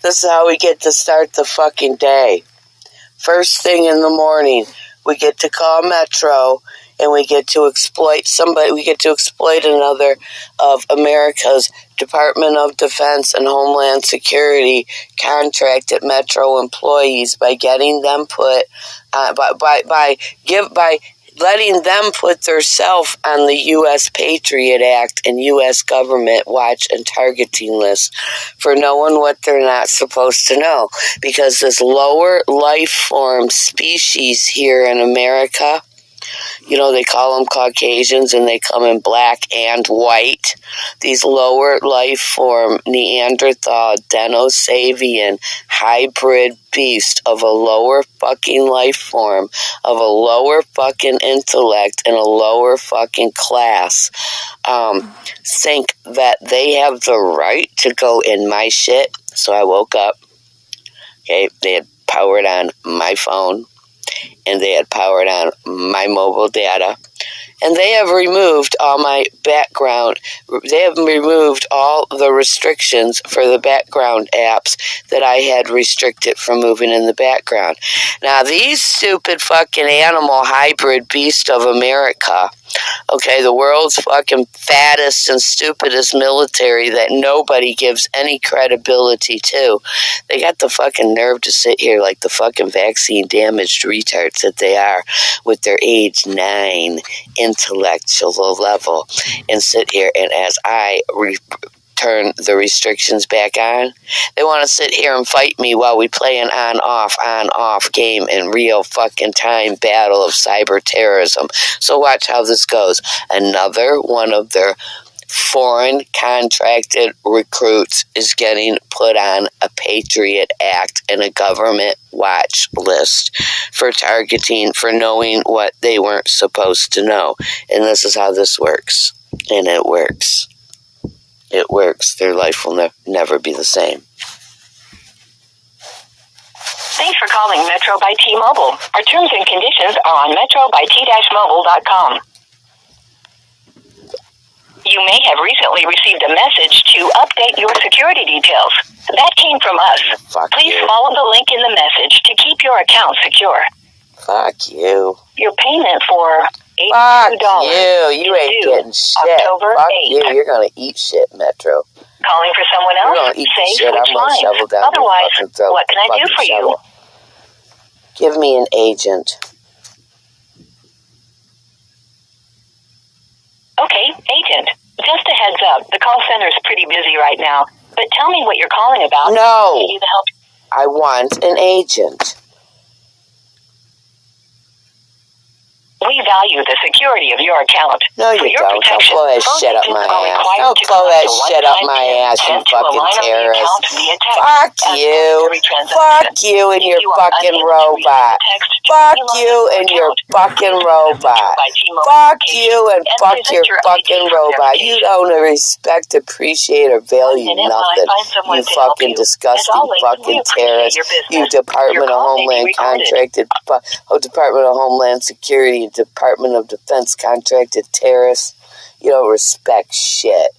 This is how we get to start the fucking day. First thing in the morning, we get to call Metro, and we get to exploit somebody. We get to exploit another of America's Department of Defense and Homeland Security contracted Metro employees by getting them put by letting them put themselves on the U.S. Patriot Act and U.S. government watch and targeting list for knowing what they're not supposed to know. Because this lower life form species here in America, you know, they call them Caucasians and they come in black and white. These lower life form Neanderthal, Denisovan, hybrid beast of a lower fucking life form, of a lower fucking intellect and a lower fucking class, think that they have the right to go in my shit. So I woke up, okay, they had powered on my phone, and they had powered on my mobile data, and they have removed all my background. They have removed all the restrictions for the background apps that I had restricted from moving in the background. Now, these stupid fucking animal hybrid beast of America, okay, the world's fucking fattest and stupidest military that nobody gives any credibility to. They got the fucking nerve to sit here like the fucking vaccine damaged retards that they are with their age 9 intellectual level and sit here, and as I turn the restrictions back on, they want to sit here and fight me while we play an on-off game in real fucking time battle of cyber terrorism. So watch how this goes. Another one of their foreign contracted recruits is getting put on a Patriot Act and a government watch list for targeting, for knowing what they weren't supposed to know. And this is how this works. And it works. It works. Their life will never be the same. Thanks for calling Metro by T-Mobile. Our terms and conditions are on metrobyt-mobile.com. You may have recently received a message to update your security details. That came from us. Please follow the link in the message to keep your account secure. Fuck you. Your payment for $82 Fuck you. You ain't getting shit. October Fuck 8th. you. You're gonna eat shit, Metro. Calling for someone else? You're gonna eat the shit. I'm gonna shovel down Otherwise, your fucking throat. what can I do for you? Give me an agent. Okay, agent. Just a heads up, the call center's pretty busy right now, but tell me what you're calling about. No. Give you the help. I want an agent. We value the security of your account. No, you don't. Don't blow that shit up my ass. Don't blow that shit up my ass, you fucking terrorist. Fuck you. Fuck you and your fucking robot. Fuck you and your fucking robot. Fuck you and fuck your fucking robot. You don't respect, appreciate, or value nothing. You fucking disgusting fucking terrorist. You Department of Homeland contracted, Department of Homeland Security, Department of Defense contracted terrorists. You don't respect shit.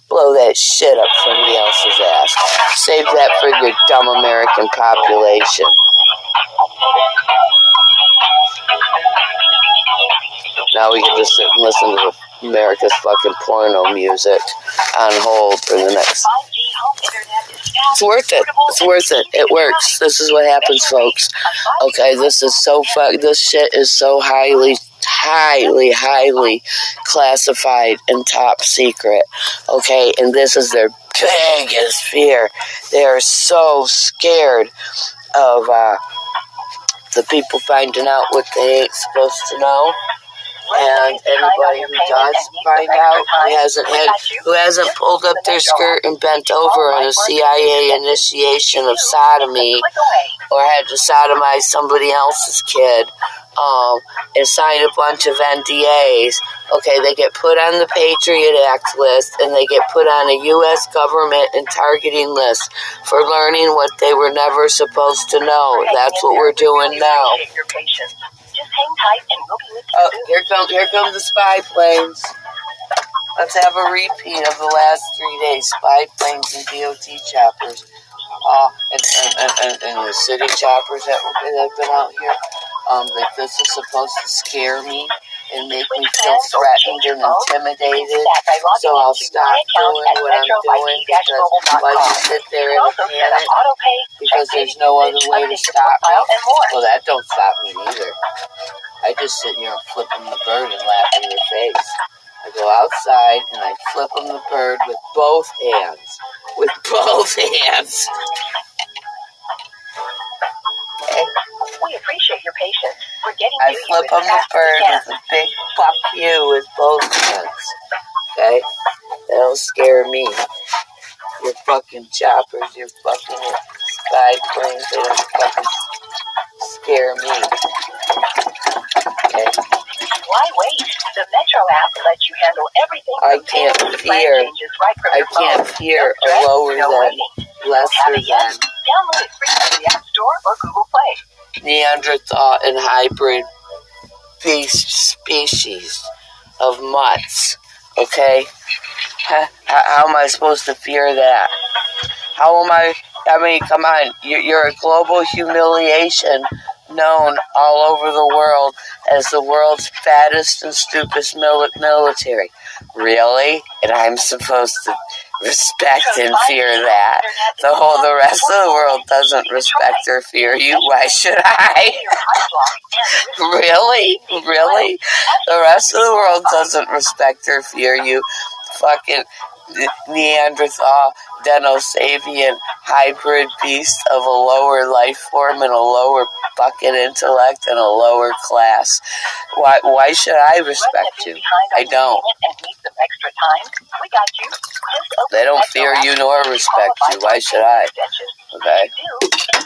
Blow that shit up somebody else's ass. Save that for your dumb American population. Now we get to sit and listen to America's fucking porno music on hold for the next. It's worth it. It's worth it. It works. This is what happens, folks. Okay, this shit is so highly classified and top secret. Okay, and this is their biggest fear. They are so scared of the people finding out what they ain't supposed to know. And anybody who does find out, who hasn't pulled up their skirt and bent over on a CIA initiation of sodomy, or had to sodomize somebody else's kid, and signed a bunch of NDAs, okay, they get put on the Patriot Act list, and they get put on a U.S. government and targeting list for learning what they were never supposed to know. That's what we're doing now. Oh, here come the spy planes. Let's have a repeat of the last 3 days. Spy planes and DOT choppers. And the city choppers that have been out here, that this is supposed to scare me and make me feel threatened and intimidated. So I'll stop doing what I'm doing because while you sit there in a panic because there's no other way to stop me. Well, that don't stop me neither. I just sit here and flip them the bird and laugh in your face. I go outside and I flip them the bird with both hands. With both hands. Okay. We appreciate your patience. We're getting I flip them the bird with a big fuck you with both hands. Okay? That'll scare me. Your fucking choppers, your fucking spy planes, they don't fucking scare me. Okay? Why wait? The Metro app lets you handle everything. I can't fear a lower than, lesser than. Download it free from the App Store or Google Play. Neanderthal and hybrid beast species of mutts. Okay? How am I supposed to fear that? How am I mean, come on. You're a global humiliation known all over the world as the world's fattest and stupidest military. Really? And I'm supposed to respect and fear that. The rest of the world doesn't respect or fear you. Why should I? Really? Really? The rest of the world doesn't respect or fear you. Fucking Neanderthal, Denisovian, hybrid beast of a lower life form and a lower fucking intellect and a lower class. Why should I respect you? I don't. They don't fear you nor respect you. Why should I? Okay?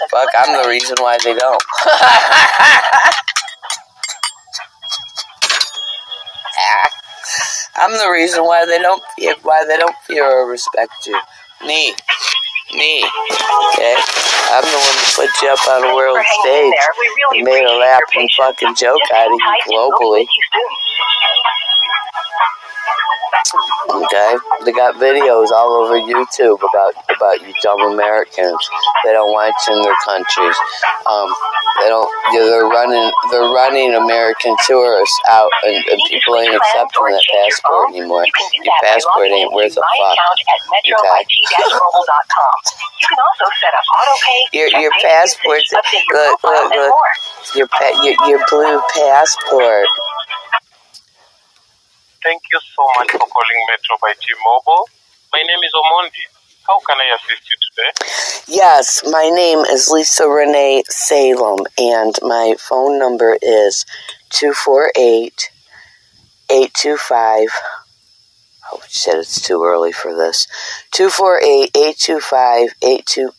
Fuck, I'm the reason why they don't. I'm the reason why they don't fear or respect you. Me. Okay? I'm the one that put you up on a world stage and made a laughing fucking joke out of you globally. Okay? They got videos all over YouTube about you dumb Americans. They don't want you in their countries. They're running American tourists out, and people ain't accepting that passport anymore. Your passport ain't worth a fuck. Okay? Your passport. Look. Your blue passport. Thank you so much for calling Metro by T-Mobile. My name is Omondi. How can I assist you today? Yes, my name is Lisa Renee Salem, and my phone number is 248-825. Oh shit, it's too early for this. 248-825-82.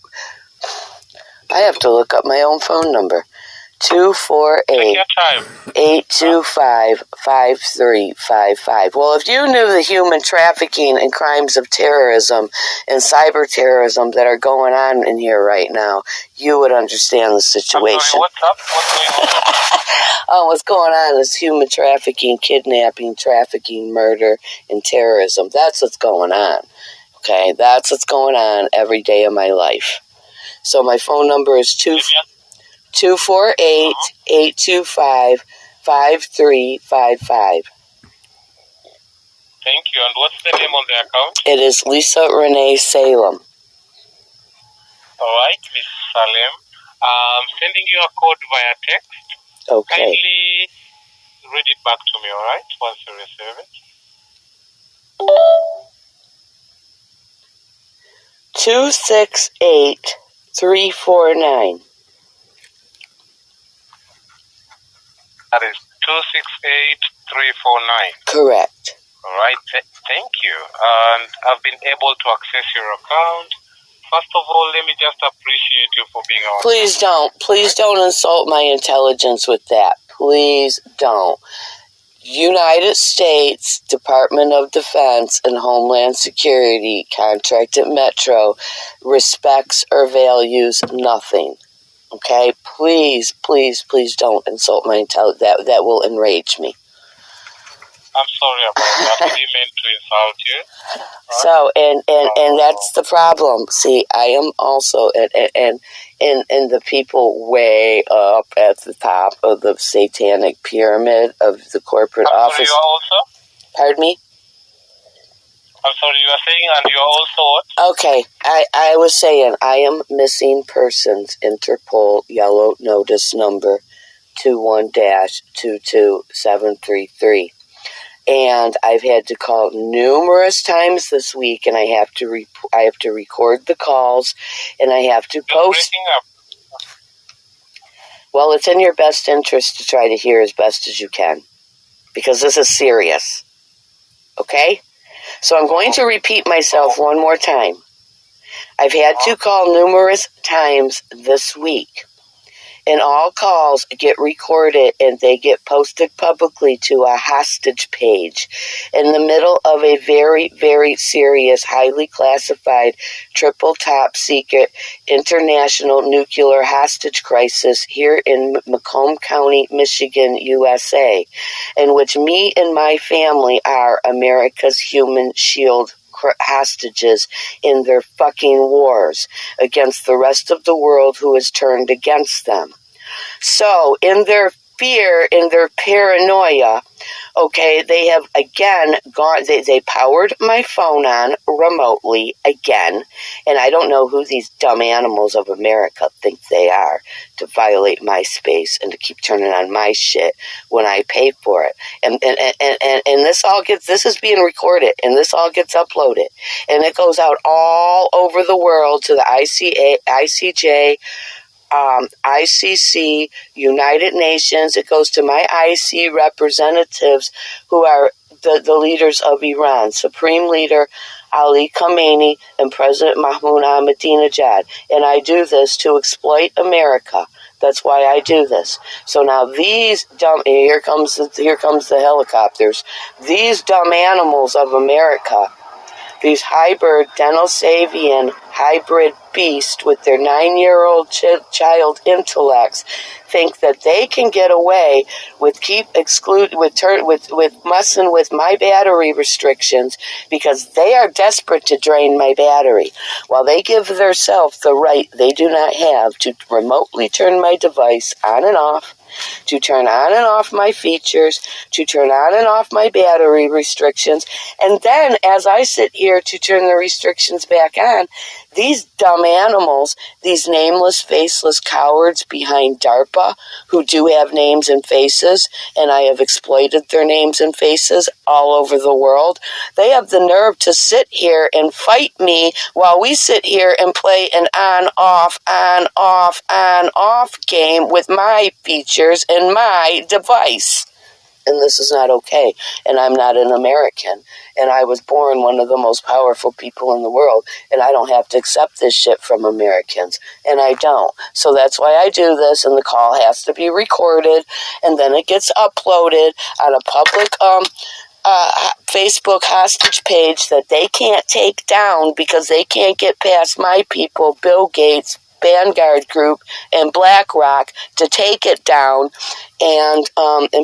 I have to look up my own phone number. 248-825-5355. Well, if you knew the human trafficking and crimes of terrorism and cyber terrorism that are going on in here right now, you would understand the situation. Sorry, what's up? What's going on is human trafficking, kidnapping, trafficking, murder, and terrorism. That's what's going on. Okay, that's what's going on every day of my life. So my phone number is 248-825-5355. Thank you. And what's the name on the account? It is Lisa Renee Salem. All right, Miss Salem. I'm sending you a code via text. Okay. Kindly read it back to me, all right, once you receive it. 268349. That is 268349. Correct. All right, thank you. And I've been able to access your account. First of all, let me just appreciate you for being our... Please don't insult my intelligence with that. Please don't. United States Department of Defense and Homeland Security contract at Metro respects or values nothing. Okay? Please don't insult my intelligence. That will enrage me. I'm sorry about that. I didn't mean to insult you. So, and that's the problem. See, I am also, and the people way up at the top of the satanic pyramid of the corporate office. Sorry, you are also? Pardon me? I'm sorry, you are saying, and you are also what? Okay, I was saying, I am missing persons, Interpol yellow notice number 21-22733. And I've had to call numerous times this week, and I have to record the calls, and I have to post. Breaking up. Well, it's in your best interest to try to hear as best as you can, because this is serious. Okay? So I'm going to repeat myself one more time. I've had to call numerous times this week. And all calls get recorded and they get posted publicly to a hostage page in the middle of a very, very serious, highly classified, triple top secret international nuclear hostage crisis here in Macomb County, Michigan, USA, in which me and my family are America's human shield hostages in their fucking wars against the rest of the world who has turned against them. So, in their fear, in their paranoia, okay, they have again gone, they powered my phone on remotely again, and I don't know who these dumb animals of America think they are to violate my space and to keep turning on my shit when I pay for it. And this is being recorded, and this all gets uploaded, and it goes out all over the world to the ICJ, ICC, United Nations. It goes to my IC representatives who are the leaders of Iran, Supreme Leader Ali Khamenei and President Mahmoud Ahmadinejad. And I do this to exploit America. That's why I do this. So now these dumb, here comes the helicopters. These dumb animals of America, these hybrid Denisovian hybrid beasts with their 9-year-old child intellects, think that they can get away with messing with my battery restrictions because they are desperate to drain my battery, while they give themselves the right they do not have to remotely turn my device on and off, to turn on and off my features, to turn on and off my battery restrictions, and then as I sit here to turn the restrictions back on, these dumb animals, these nameless, faceless cowards behind DARPA, who do have names and faces, and I have exploited their names and faces all over the world, they have the nerve to sit here and fight me while we sit here and play an on-off game with my features and my device. And this is not okay. And I'm not an American. And I was born one of the most powerful people in the world. And I don't have to accept this shit from Americans. And I don't. So that's why I do this. And the call has to be recorded. And then it gets uploaded on a public Facebook hostage page that they can't take down because they can't get past my people, Bill Gates, Vanguard Group, and BlackRock to take it down, and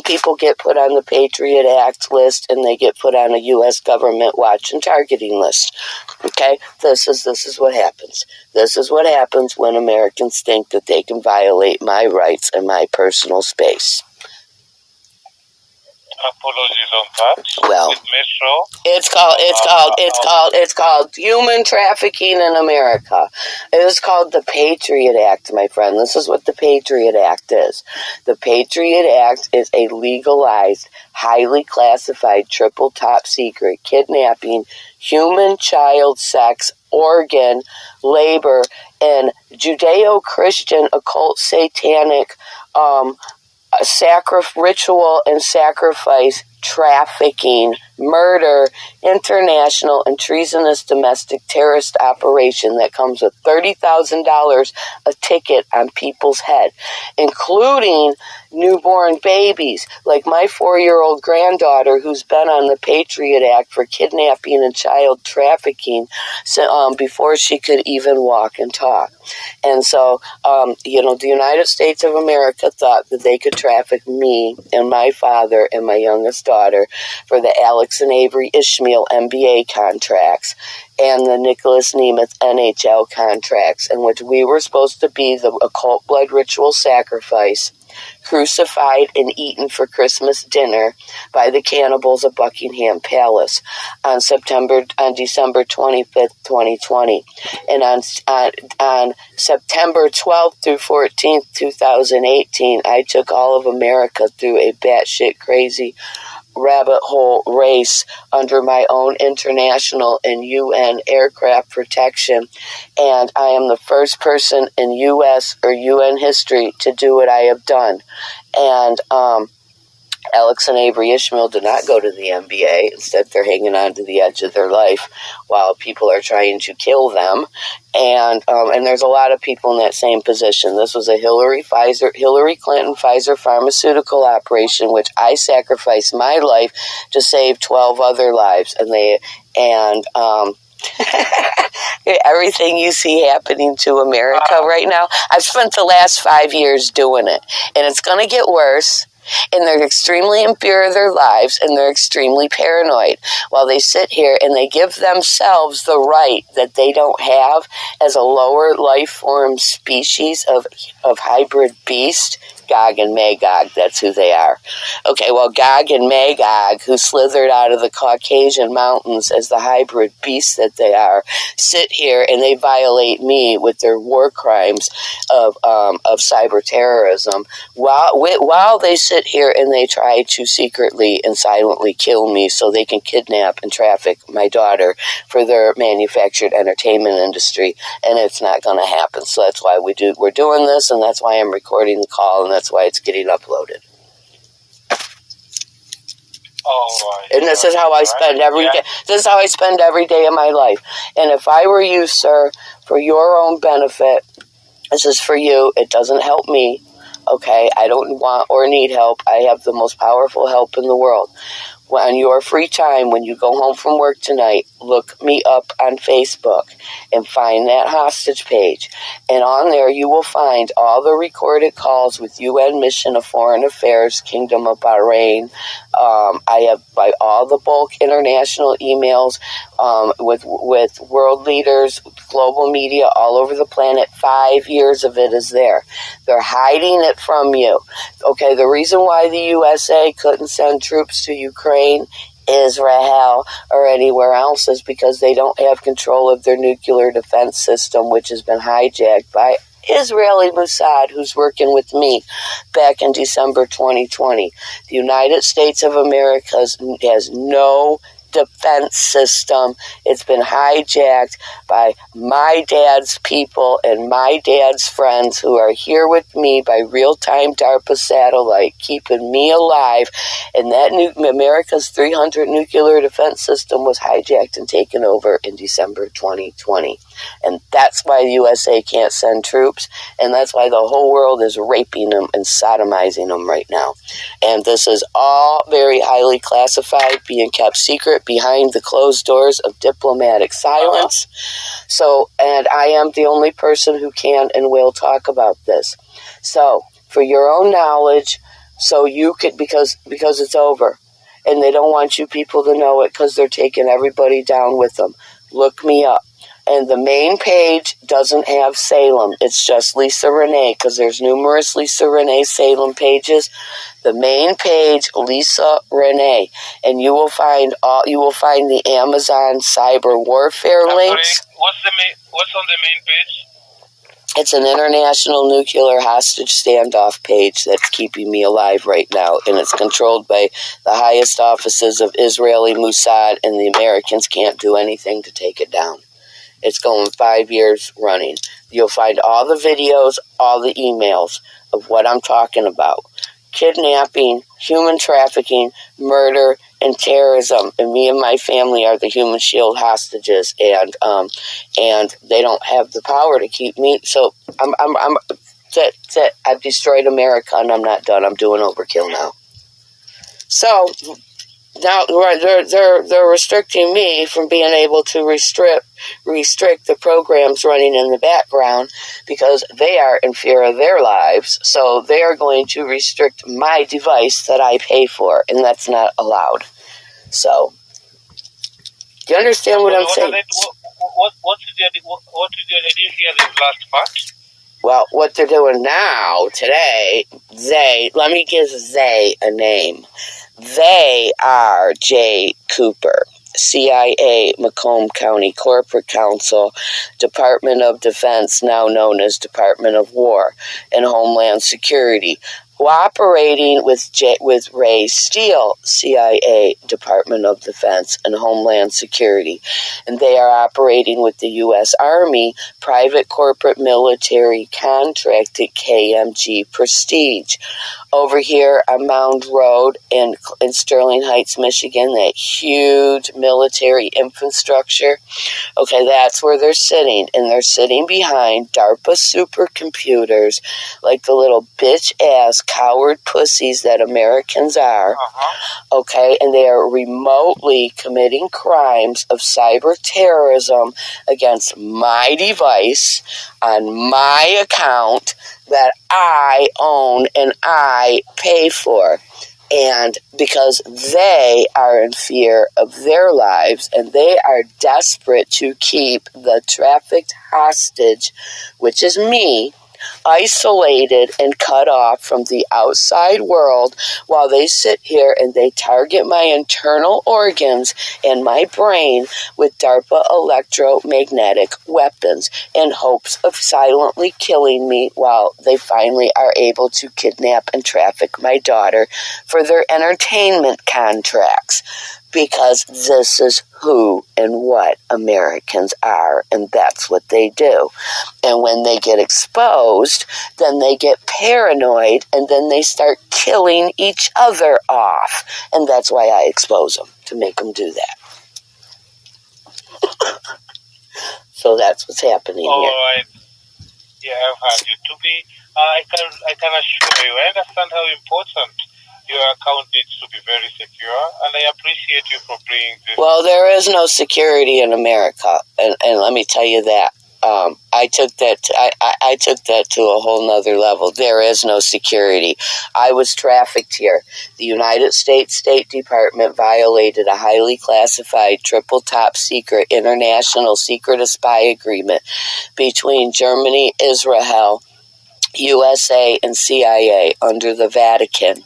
people get put on the Patriot Act list, and they get put on a U.S. government watch and targeting list. Okay, this is what happens. This is what happens when Americans think that they can violate my rights and my personal space. Apologies on that. Well, it's called human trafficking in America. It is called the Patriot Act, my friend. This is what the Patriot Act is. The Patriot Act is a legalized, highly classified, triple top secret kidnapping, human child sex, organ, labor, and Judeo-Christian occult satanic ritual and sacrifice, trafficking, murder, international and treasonous domestic terrorist operation that comes with $30,000 a ticket on people's head, including newborn babies, like my 4-year-old granddaughter who's been on the Patriot Act for kidnapping and child trafficking before she could even walk and talk. And so, the United States of America thought that they could traffic me and my father and my youngest daughter for the Alex and Avery Ishmael NBA contracts and the Nicholas Nemeth NHL contracts, in which we were supposed to be the occult blood ritual sacrifice, crucified and eaten for Christmas dinner by the cannibals of Buckingham Palace on December 25th, 2020. And on September 12th through 14th, 2018, I took all of America through a batshit crazy rabbit hole race under my own international and UN aircraft protection, and I am the first person in U.S. or UN history to do what I have done. And Alex and Avery Ishmael did not go to the NBA. Instead, they're hanging on to the edge of their life while people are trying to kill them. And there's a lot of people in that same position. This was a Hillary Clinton Pfizer pharmaceutical operation, which I sacrificed my life to save 12 other lives. Everything you see happening to America right now, I've spent the last 5 years doing it, and it's going to get worse. And they're extremely impure of their lives, and they're extremely paranoid while they sit here and they give themselves the right that they don't have as a lower life form species of hybrid beast. Gog and Magog, that's who they are. Okay, well, Gog and Magog, who slithered out of the Caucasian mountains as the hybrid beasts that they are, sit here and they violate me with their war crimes of cyber terrorism while they sit here and they try to secretly and silently kill me so they can kidnap and traffic my daughter for their manufactured entertainment industry, and it's not going to happen. So that's why we're doing this, and that's why I'm recording the call, and that's why it's getting uploaded. And this is how I spend every day. This is how I spend every day of my life. And if I were you, sir, for your own benefit, this is for you. It doesn't help me. Okay, I don't want or need help. I have the most powerful help in the world. On your free time, when you go home from work tonight, look me up on Facebook and find that hostage page. And on there, you will find all the recorded calls with UN Mission of Foreign Affairs, Kingdom of Bahrain. I have all the bulk international emails with world leaders, global media all over the planet. 5 years of it is there. They're hiding it from you. Okay, the reason why the USA couldn't send troops to Ukraine, Israel, or anywhere else is because they don't have control of their nuclear defense system, which has been hijacked by Israeli Mossad, who's working with me back in December 2020. The United States of America has no defense system. It's been hijacked by my dad's people and my dad's friends who are here with me by real-time DARPA satellite, keeping me alive. And that America's 300 nuclear defense system was hijacked and taken over in December 2020. And that's why the USA can't send troops, and that's why the whole world is raping them and sodomizing them right now. And this is all very highly classified, being kept secret behind the closed doors of diplomatic silence. So, and I am the only person who can and will talk about this. So, for your own knowledge, so you could, because it's over, and they don't want you people to know it because they're taking everybody down with them. Look me up. And the main page doesn't have Salem. It's just Lisa Renee, because there's numerous Lisa Renee Salem pages. The main page, Lisa Renee, and you will find the Amazon cyber warfare links. What's on the main page? It's an international nuclear hostage standoff page that's keeping me alive right now, and it's controlled by the highest offices of Israeli Mossad, and the Americans can't do anything to take it down. It's going 5 years running. You'll find all the videos, all the emails of what I'm talking about. Kidnapping, human trafficking, murder, and terrorism. And me and my family are the human shield hostages, and they don't have the power to keep me. So that's it. I've destroyed America, and I'm not done. I'm doing overkill now. So now they're restricting me from being able to restrict the programs running in the background because they are in fear of their lives. So they are going to restrict my device that I pay for, and that's not allowed. So, do you understand what I'm saying? What did you hear this last part? Well, what they're doing now, today, let me give they a name. They are Jay Cooper, CIA, Macomb County Corporate Counsel, Department of Defense, now known as Department of War, and Homeland Security, cooperating with Ray Steele, CIA, Department of Defense, and Homeland Security. And they are operating with the U.S. Army, private corporate military contracted KMG Prestige. Over here on Mound Road in Sterling Heights, Michigan, that huge military infrastructure. Okay, that's where they're sitting, and they're sitting behind DARPA supercomputers, like the little bitch-ass coward pussies that Americans are. Okay, and they are remotely committing crimes of cyber terrorism against my device on my account that I own and I pay for. And because they are in fear of their lives and they are desperate to keep the trafficked hostage, which is me, isolated and cut off from the outside world, while they sit here and they target my internal organs and my brain with DARPA electromagnetic weapons in hopes of silently killing me, while they finally are able to kidnap and traffic my daughter for their entertainment contracts. Because this is who and what Americans are, and that's what they do. And when they get exposed, then they get paranoid, and then they start killing each other off. And that's why I expose them, to make them do that. So that's what's happening here. All right. Yeah, I've had you. I can assure you, I understand how important your account needs to be very secure, and I appreciate you for bringing this. Well, there is no security in America, and let me tell you that. I took that to a whole nother level. There is no security. I was trafficked here. The United States State Department violated a highly classified triple top secret international secret spy agreement between Germany, Israel, USA, and CIA under the Vatican.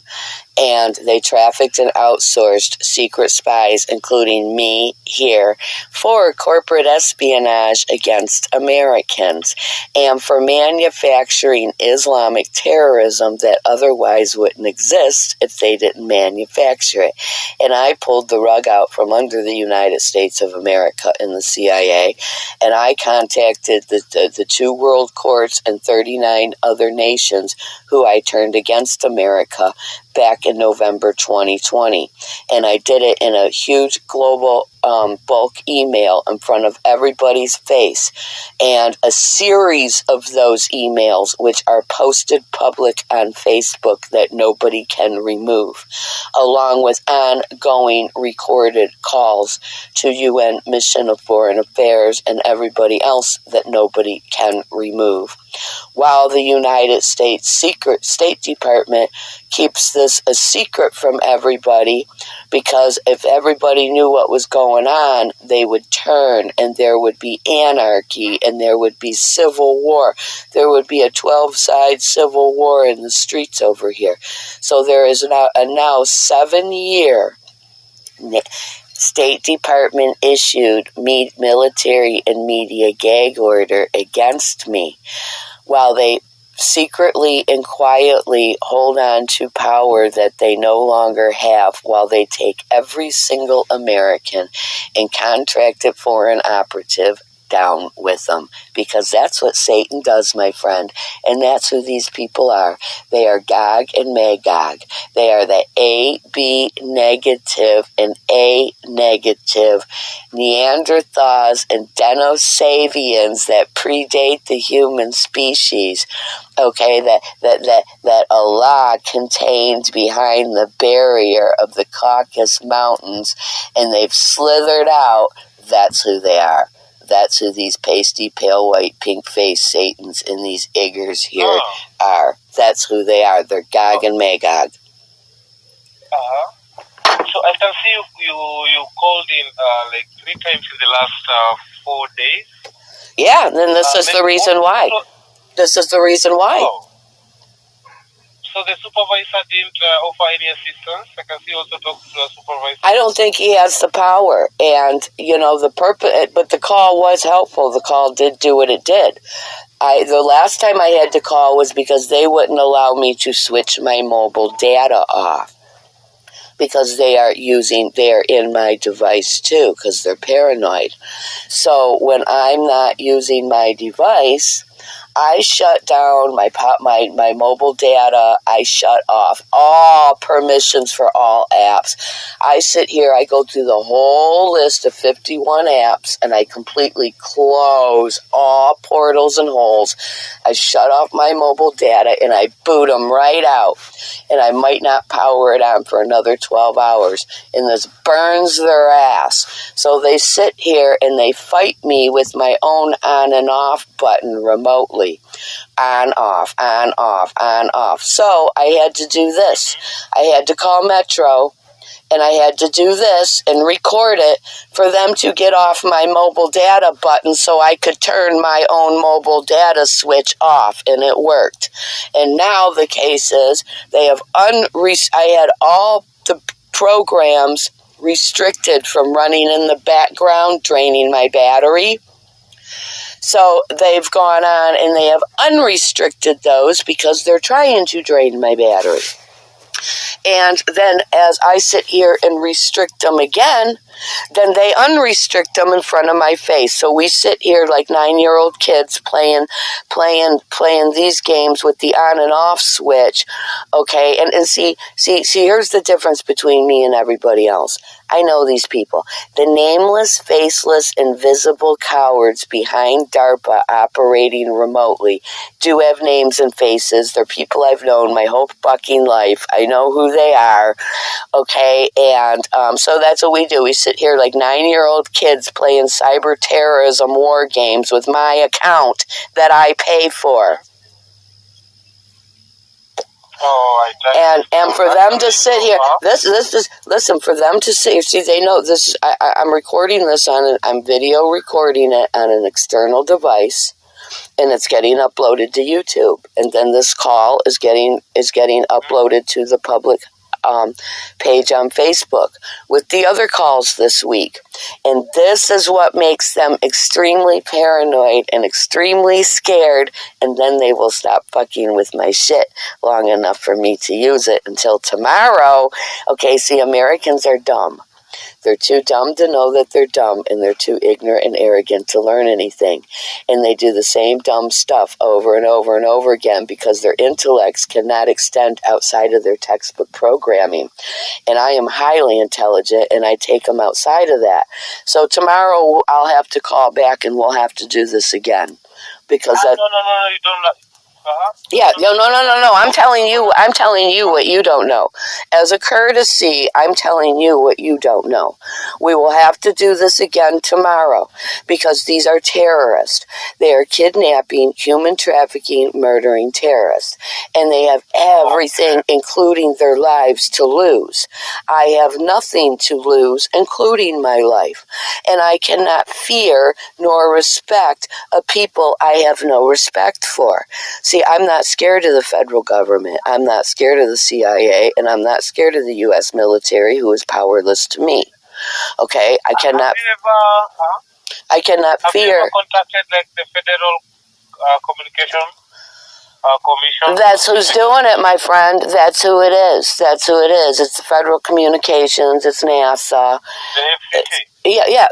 And they trafficked and outsourced secret spies, including me here, for corporate espionage against Americans and for manufacturing Islamic terrorism that otherwise wouldn't exist if they didn't manufacture it. And I pulled the rug out from under the United States of America and the CIA, and I contacted the two world courts and 39 other nations who I turned against America back in November 2020. And I did it in a huge global bulk email in front of everybody's face. And a series of those emails, which are posted public on Facebook that nobody can remove, along with ongoing recorded calls to UN Mission of Foreign Affairs and everybody else that nobody can remove. While the United States State Department keeps this a secret from everybody, because if everybody knew what was going on, they would turn and there would be anarchy and there would be civil war. There would be a 12-side civil war in the streets over here. So there is now a 7-year State Department issued military and media gag order against me, while they secretly and quietly hold on to power that they no longer have, while they take every single American and contracted foreign operative down with them, because that's what Satan does, my friend, and that's who these people are. They are Gog and Magog. They are the AB negative and A negative Neanderthals and Denisovians that predate the human species. Okay, that Allah contained behind the barrier of the Caucasus Mountains, and they've slithered out. That's who they are. That's who these pasty, pale white, pink-faced Satans and these Iggers here are. That's who they are. They're Gog and Magog. So I can see you called in like 3 times in the last 4 days. Yeah, then this is the reason why. This is the reason why. Oh. So the supervisor didn't offer any assistance? I can see you also talk to the supervisor. I don't think he has the power. And, the purpose, but the call was helpful. The call did do what it did. The last time I had to call was because they wouldn't allow me to switch my mobile data off. Because they are in my device too, because they're paranoid. So when I'm not using my device, I shut down my mobile data. I shut off all permissions for all apps. I sit here, I go through the whole list of 51 apps, and I completely close all portals and holes. I shut off my mobile data, and I boot them right out. And I might not power it on for another 12 hours. And this burns their ass. So they sit here and they fight me with my own on and off button remotely. On, off, on, off, on, off. So I had to do this. I had to call Metro, and I had to do this and record it for them to get off my mobile data button so I could turn my own mobile data switch off, and it worked. And now the case is they have I had all the programs restricted from running in the background, draining my battery. So they've gone on and they have unrestricted those because they're trying to drain my battery. And then as I sit here and restrict them again, then they unrestrict them in front of my face. So we sit here like 9-year-old kids playing these games with the on and off switch. Okay, and see, here's the difference between me and everybody else. I know these people. The nameless, faceless, invisible cowards behind DARPA operating remotely do have names and faces. They're people I've known my whole fucking life. I know who they are. Okay, and so that's what we do. We sit here like 9-year-old kids playing cyber terrorism war games with my account that I pay for. And for them to sit here, this is listen. For them to sit here, see, they know this. I'm recording this I'm video recording it on an external device, and it's getting uploaded to YouTube. And then this call is getting uploaded to the public page on Facebook with the other calls this week. And this is what makes them extremely paranoid and extremely scared, and then they will stop fucking with my shit long enough for me to use it until tomorrow. Okay, see, Americans are dumb. They're too dumb to know that they're dumb, and they're too ignorant and arrogant to learn anything. And they do the same dumb stuff over and over and over again because their intellects cannot extend outside of their textbook programming. And I am highly intelligent, and I take them outside of that. So tomorrow I'll have to call back, and we'll have to do this again. Because No, you don't. Yeah, no. I'm telling you what you don't know. As a courtesy, I'm telling you what you don't know. We will have to do this again tomorrow because these are terrorists. They are kidnapping, human trafficking, murdering terrorists. And they have everything, including their lives, to lose. I have nothing to lose, including my life. And I cannot fear nor respect a people I have no respect for. See, I'm not scared of the federal government. I'm not scared of the CIA, and I'm not scared of the U.S. military, who is powerless to me. Okay, I cannot fear. Have you ever contacted like the Federal Communication Commission? That's who's doing it, my friend. That's who it is. It's the Federal Communications. It's NASA. The FCC. Yeah.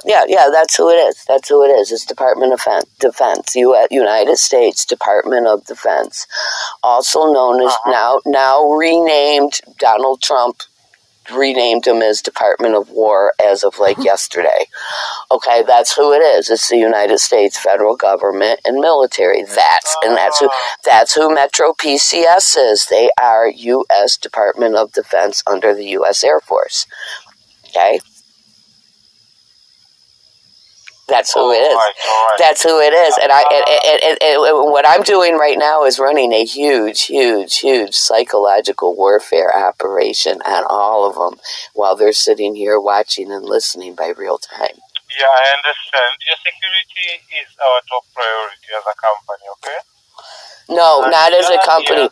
That's who it is. That's who it is. It's Department of Defense, United States Department of Defense, also known as now renamed. Donald Trump renamed them as Department of War as of like yesterday. Okay, that's who it is. It's the United States federal government and military. That's who Metro PCS is. They are U.S. Department of Defense under the U.S. Air Force. Okay. That's who it is. Right. That's who it is. And what I'm doing right now is running a huge psychological warfare operation on all of them while they're sitting here watching and listening by real time. Yeah, I understand. Your security is our top priority as a company, okay? No, not as a company.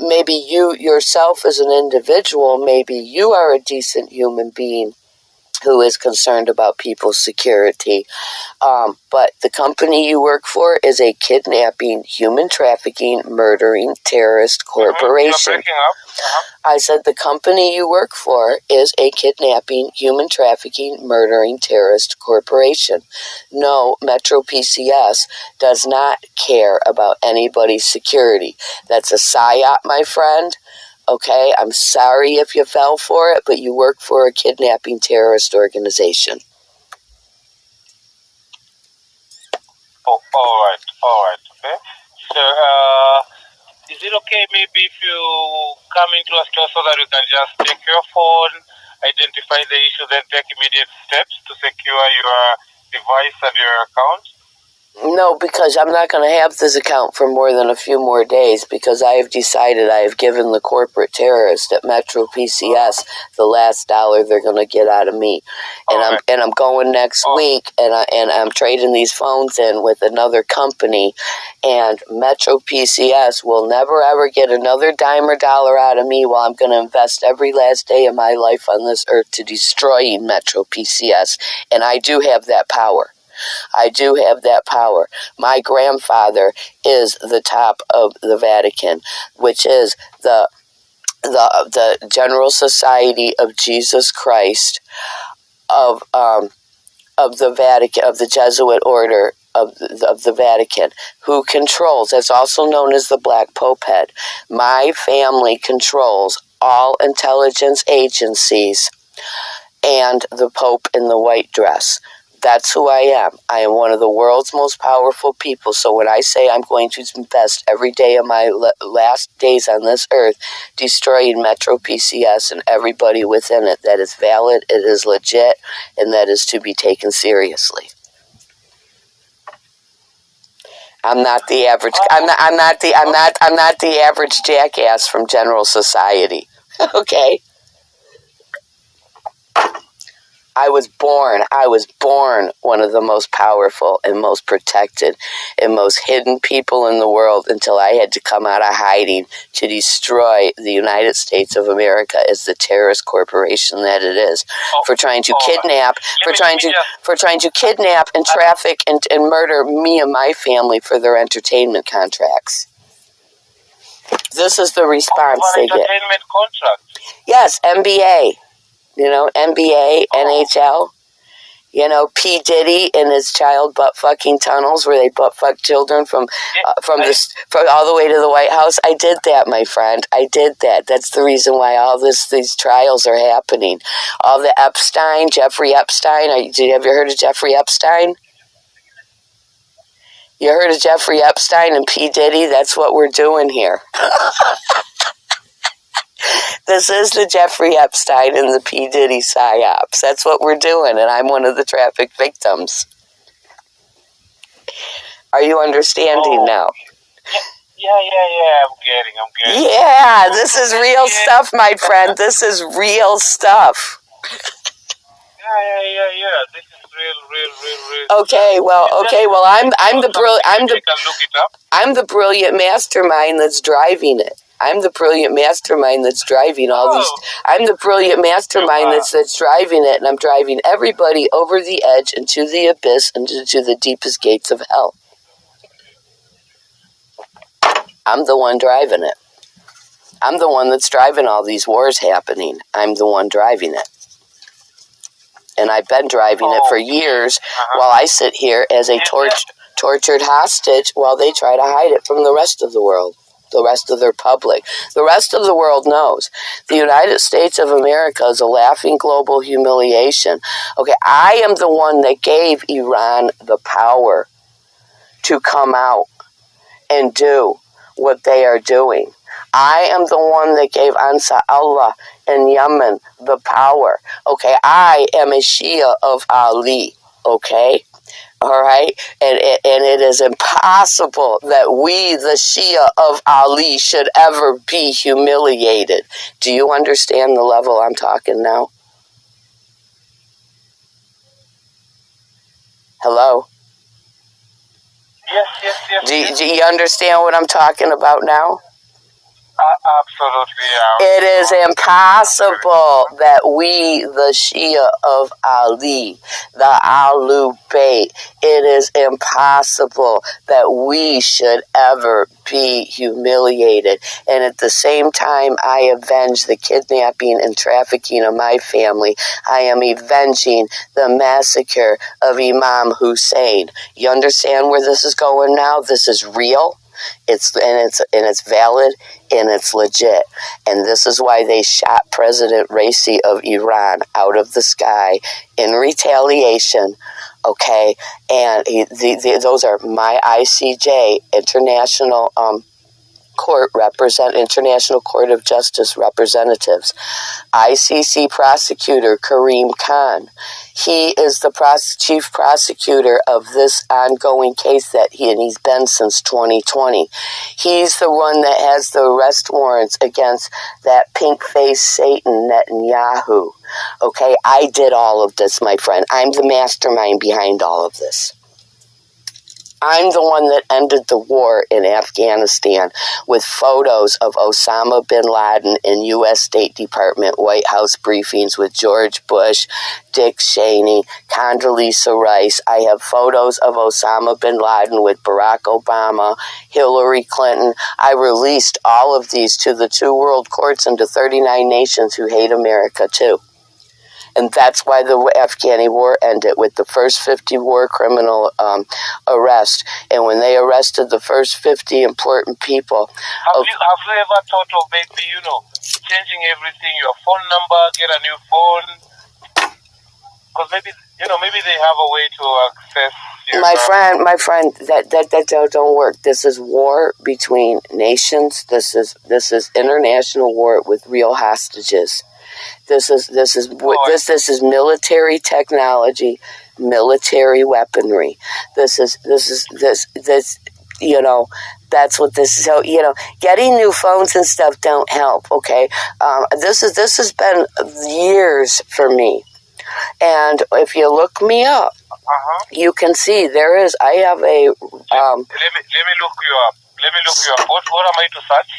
Maybe you yourself as an individual, maybe you are a decent human being who is concerned about people's security. But the company you work for is a kidnapping, human trafficking, murdering, terrorist corporation. You're breaking up. I said the company you work for is a kidnapping, human trafficking, murdering, terrorist corporation. No, Metro PCS does not care about anybody's security. That's a psyop, my friend. Okay, I'm sorry if you fell for it, but you work for a kidnapping terrorist organization. Oh, all right, okay. So, is it okay maybe if you come into a store so that you can just take your phone, identify the issue, then take immediate steps to secure your device and your account? No, because I'm not going to have this account for more than a few more days because I have decided I have given the corporate terrorist at Metro PCS the last dollar they're going to get out of me. And I'm going next week and I'm trading these phones in with another company, and Metro PCS will never ever get another dime or dollar out of me while I'm going to invest every last day of my life on this earth to destroying Metro PCS. And I do have that power. I do have that power. My grandfather is the top of the Vatican, which is the General Society of Jesus Christ of the Vatican, of the Jesuit order of the Vatican, who controls. That's also known as the Black Pope Head. My family controls all intelligence agencies and the Pope in the white dress. That's who I am. I am one of the world's most powerful people. So when I say I'm going to invest every day of my last days on this earth destroying Metro PCS and everybody within it, that is valid, it is legit, and that is to be taken seriously. I'm not the average. I'm not the average jackass from General Society. Okay. I was born one of the most powerful and most protected and most hidden people in the world until I had to come out of hiding to destroy the United States of America as the terrorist corporation that it is, for trying to kidnap and traffic and murder me and my family for their entertainment contracts. This is the response they get. Entertainment contract? Yes, NBA. NBA, NHL, P. Diddy and his child butt fucking tunnels where they butt fuck children from all the way to the White House. I did that, my friend. I did that. That's the reason why all these trials are happening. All the Jeffrey Epstein. Have you heard of Jeffrey Epstein? You heard of Jeffrey Epstein and P. Diddy? That's what we're doing here. This is the Jeffrey Epstein and the P. Diddy psyops. That's what we're doing, and I'm one of the traffic victims. Are you understanding now? Yeah, I'm getting. Yeah, this is real stuff, my friend. This is real stuff. Yeah. This is real. Okay, well, I'm the brilliant mastermind that's driving it. I'm the brilliant mastermind that's driving all these. I'm the brilliant mastermind that's driving it, and I'm driving everybody over the edge into the abyss and to the deepest gates of hell. I'm the one driving it. I'm the one that's driving all these wars happening. I'm the one driving it. And I've been driving it for years while I sit here as a tortured hostage while they try to hide it from the rest of the world, the rest of their public. The rest of the world knows. The United States of America is a laughing global humiliation. Okay, I am the one that gave Iran the power to come out and do what they are doing. I am the one that gave Ansar Allah in Yemen the power. Okay, I am a Shia of Ali. Okay, all right, and it is impossible that we, the Shia of Ali, should ever be humiliated. Do you understand the level I'm talking now? Hello? Yes. Do you understand what I'm talking about now? Absolutely, yeah. It is impossible that we, the Shia of Ali, the Ahlul Bayt, it is impossible that we should ever be humiliated. And at the same time, I avenge the kidnapping and trafficking of my family. I am avenging the massacre of Imam Hussein. You understand where this is going now? This is real. It's valid and it's legit, and this is why they shot President Raisi of Iran out of the sky in retaliation. Okay, and those are my ICJ International International Court of Justice representatives. ICC prosecutor Karim Khan. He is the chief prosecutor of this ongoing case he's been since 2020. He's the one that has the arrest warrants against that pink-faced Satan Netanyahu. Okay, I did all of this, my friend. I'm the mastermind behind all of this. I'm the one that ended the war in Afghanistan with photos of Osama bin Laden in U.S. State Department White House briefings with George Bush, Dick Cheney, Condoleezza Rice. I have photos of Osama bin Laden with Barack Obama, Hillary Clinton. I released all of these to the 2 world courts and to 39 nations who hate America too. And that's why the Afghani war ended with the first 50 war criminal arrests. And when they arrested the first 50 important people... Have you ever thought of maybe, changing everything, your phone number, get a new phone? Because maybe they have a way to access your... My friend, that don't work. This is war between nations. This is international war with real hostages. This is military technology, military weaponry. This that's what this is. So, getting new phones and stuff don't help, okay? This has been years for me. And if you look me up, you can see I have a... Let me look you up. What am I to search?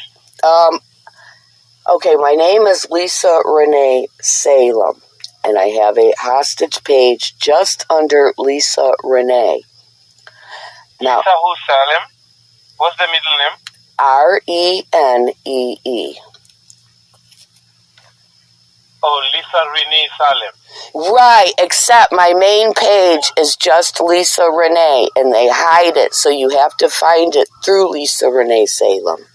Okay, my name is Lisa Renee Salem, and I have a hostage page just under Lisa Renee. Now, Lisa who, Salem? What's the middle name? Renee. Oh, Lisa Renee Salem. Right, except my main page is just Lisa Renee, and they hide it, so you have to find it through Lisa Renee Salem.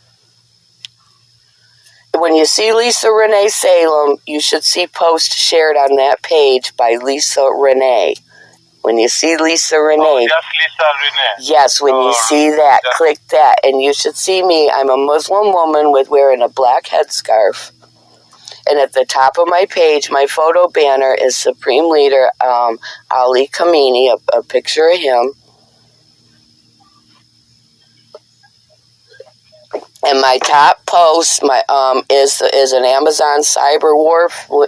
When you see Lisa Renee Salem, you should see post shared on that page by Lisa Renee. When you see Lisa Renee... Oh, just Lisa Renee. Yes, when you see that, click that. And you should see me. I'm a Muslim woman wearing a black headscarf. And at the top of my page, my photo banner is Supreme Leader Ali Khamenei, a picture of him. And my top post is an Amazon cyber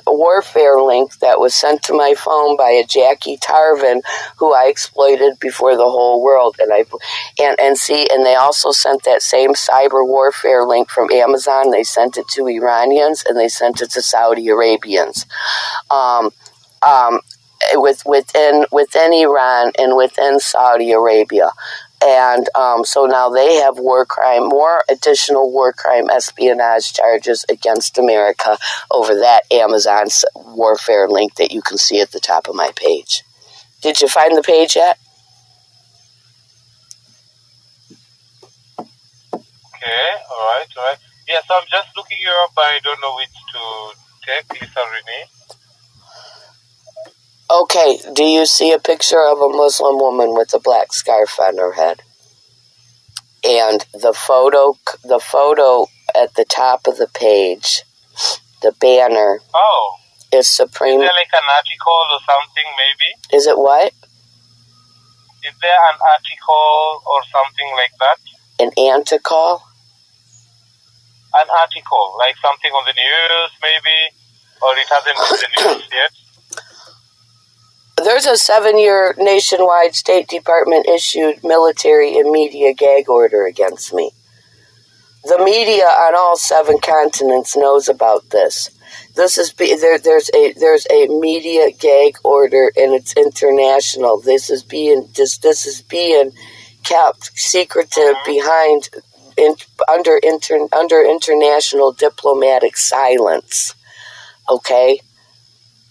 warfare link that was sent to my phone by a Jackie Tarvin, who I exploited before the whole world. And they also sent that same cyber warfare link from Amazon. They sent it to Iranians and they sent it to Saudi Arabians. Within Iran and within Saudi Arabia. And so now they have more additional war crime espionage charges against America over that Amazon warfare link that you can see at the top of my page. Did you find the page yet? Okay, alright. Yeah, so I'm just looking you up, but I don't know which to take. Lisa Renee. Okay, do you see a picture of a Muslim woman with a black scarf on her head? And the photo at the top of the page, the banner, is Supreme. Is there like an article or something, maybe? Is it what? Is there an article or something like that? An antical? An article, like something on the news, maybe? Or it hasn't been the news yet? There's a 7-year nationwide State Department-issued military and media gag order against me. The media on all 7 continents knows about this. There's a media gag order, and it's international. This is being kept secretive behind under international diplomatic silence. Okay.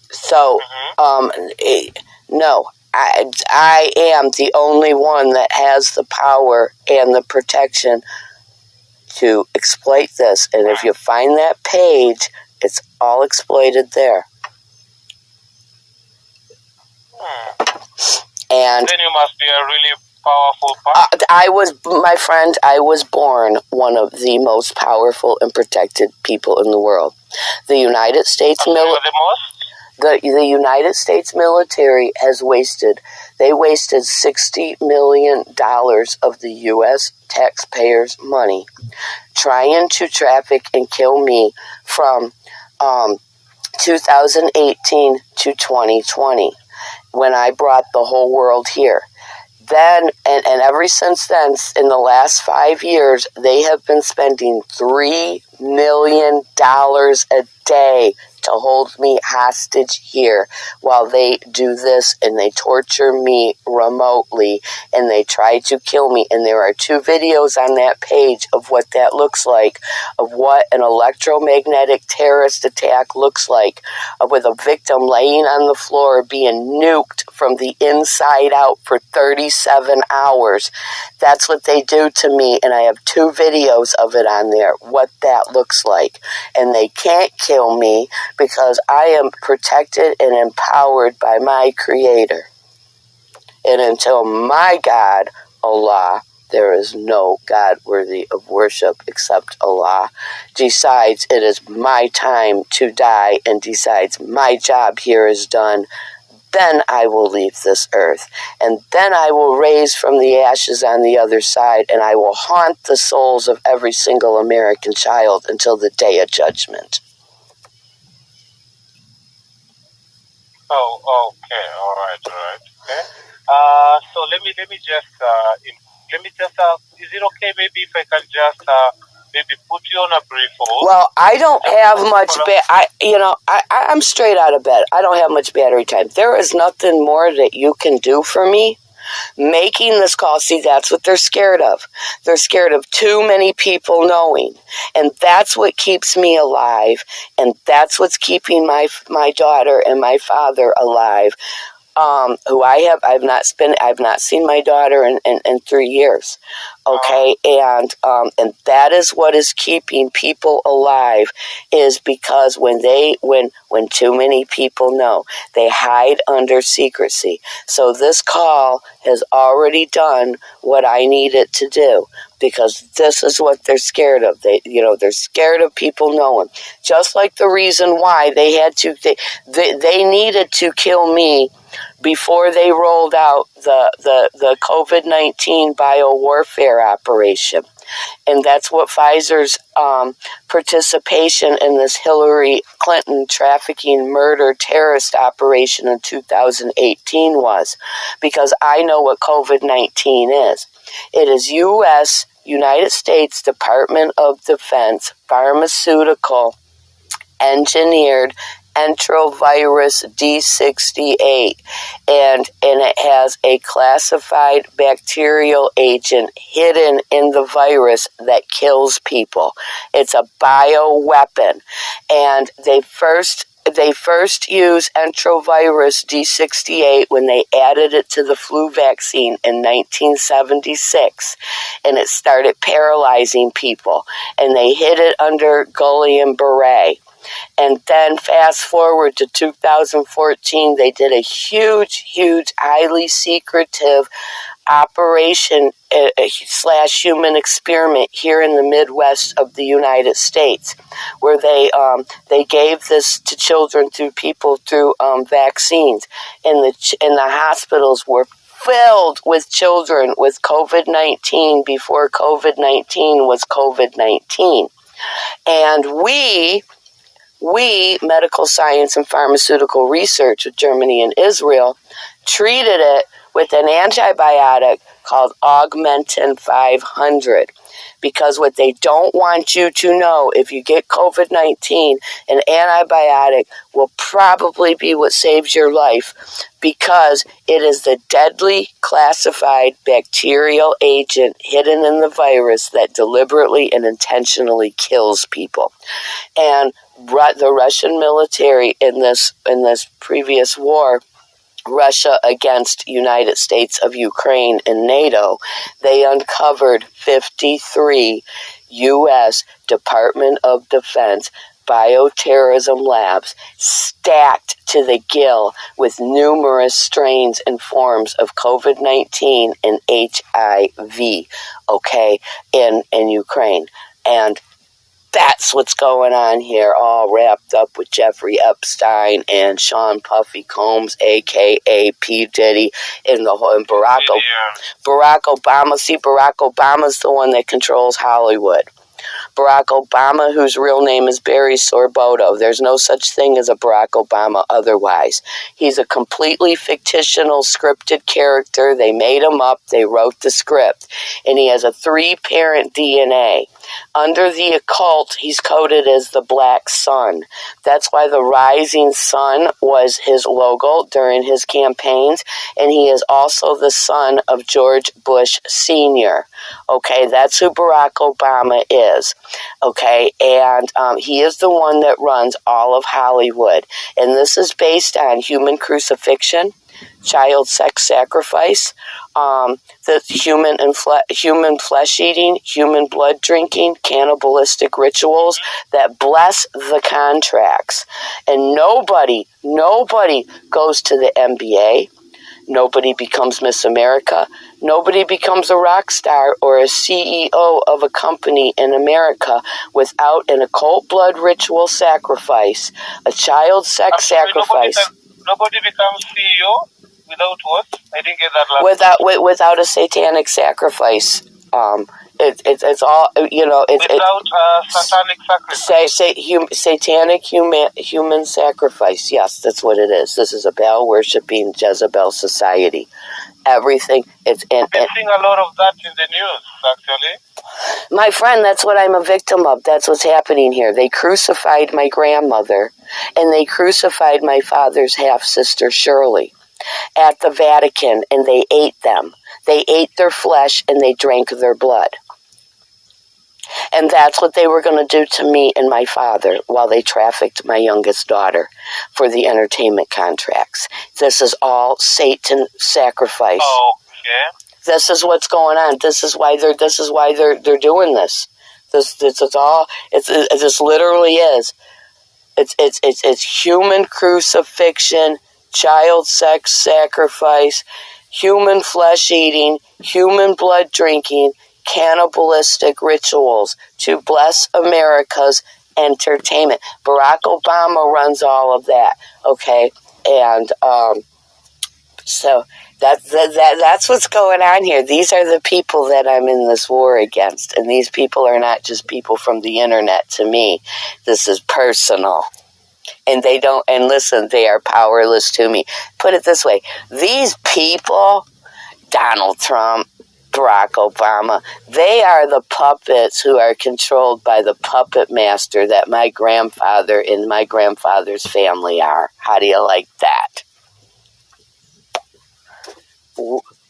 So, no, I am the only one that has the power and the protection to exploit this. And if you find that page, it's all exploited there. And then you must be a really powerful person. I was born one of the most powerful and protected people in the world. The United States The United States military has wasted $60 million of the U.S. taxpayers' money trying to traffic and kill me from 2018 to 2020 when I brought the whole world here. Then, and ever since then, in the last 5 years, they have been spending $3 million a day to hold me hostage here while they do this, and they torture me remotely, and they try to kill me. And there are 2 videos on that page of what that looks like, of what an electromagnetic terrorist attack looks like, with a victim laying on the floor being nuked from the inside out for 37 hours. That's what they do to me, and I have 2 videos of it on there, what that looks like. And they can't kill me because I am protected and empowered by my Creator. And until my God, Allah, there is no God worthy of worship except Allah, decides it is my time to die and decides my job here is done, then I will leave this earth. And then I will raise from the ashes on the other side, and I will haunt the souls of every single American child until the day of judgment. Oh, okay, all right, okay. So let me just is it okay maybe if I can just maybe put you on a brief hold? Well, I don't have much I'm straight out of bed. I don't have much battery time. There is nothing more that you can do for me. Making this call, see, that's what they're scared of. They're scared of too many people knowing. And that's what keeps me alive. And that's what's keeping my daughter and my father alive. Who I've not seen my daughter in 3 years. Okay, and that is what is keeping people alive, is because when too many people know, they hide under secrecy. So this call has already done what I need it to do, because this is what they're scared of. They're scared of people knowing. Just like the reason why they needed to kill me before they rolled out the COVID-19 biowarfare operation. And that's what Pfizer's participation in this Hillary Clinton trafficking murder terrorist operation in 2018 was. Because I know what COVID-19 is. It is United States Department of Defense pharmaceutical engineered enterovirus D68, and it has a classified bacterial agent hidden in the virus that kills people. It's a bioweapon, and they first used enterovirus D68 when they added it to the flu vaccine in 1976, and it started paralyzing people, and they hid it under Guillain-Barré. And then fast forward to 2014, they did a huge, highly secretive operation / human experiment here in the Midwest of the United States, where they gave this to children through vaccines, and the hospitals were filled with children with COVID-19 before COVID-19 was COVID-19. And we, medical science and pharmaceutical research of Germany and Israel, treated it with an antibiotic called Augmentin 500. Because what they don't want you to know, if you get COVID-19, an antibiotic will probably be what saves your life, because it is the deadly classified bacterial agent hidden in the virus that deliberately and intentionally kills people. And the Russian military in this previous war, Russia against United States of Ukraine and NATO, they uncovered 53 U.S. Department of Defense bioterrorism labs stacked to the gill with numerous strains and forms of COVID-19 and HIV, okay, in Ukraine. And that's what's going on here, all wrapped up with Jeffrey Epstein and Sean Puffy Combs, a.k.a. P. Diddy, and Barack Obama. See, Barack Obama's the one that controls Hollywood. Barack Obama, whose real name is Barry Sorboto. There's no such thing as a Barack Obama otherwise. He's a completely fictional, scripted character. They made him up. They wrote the script. And he has a 3-parent DNA. Under the occult, he's coded as the Black Sun. That's why the rising sun was his logo during his campaigns. And he is also the son of George Bush Sr. Okay, that's who Barack Obama is. Okay, and he is the one that runs all of Hollywood. And this is based on human crucifixion, child sex sacrifice, the human flesh eating, human blood drinking, cannibalistic rituals that bless the contracts. And nobody goes to the NBA. Nobody becomes Miss America. Nobody becomes a rock star or a CEO of a company in America without an occult blood ritual sacrifice, a child sex sacrifice. Nobody becomes CEO without what? I didn't get that last. Without a satanic sacrifice. It's all, you know. Without satanic sacrifice. Satanic human sacrifice. Yes, that's what it is. This is a Baal worshipping Jezebel society. Everything. I've been seeing a lot of that in the news, actually. My friend, that's what I'm a victim of. That's what's happening here. They crucified my grandmother, and they crucified my father's half-sister, Shirley, at the Vatican, and they ate them. They ate their flesh, and they drank their blood. And that's what they were going to do to me and my father while they trafficked my youngest daughter for the entertainment contracts. This is all Satan sacrifice. Okay. This is what's going on. This is why they're doing this. This literally is. It's human crucifixion, child sex sacrifice, human flesh eating, human blood drinking, cannibalistic rituals to bless America's entertainment. Barack Obama runs all of that, okay? And so that's what's going on here. These are the people that I'm in this war against, and these people are not just people from the internet to me. This is personal. And listen, they are powerless to me. Put it this way, these people, Donald Trump, Barack Obama. They are the puppets who are controlled by the puppet master that my grandfather and my grandfather's family are. How do you like that?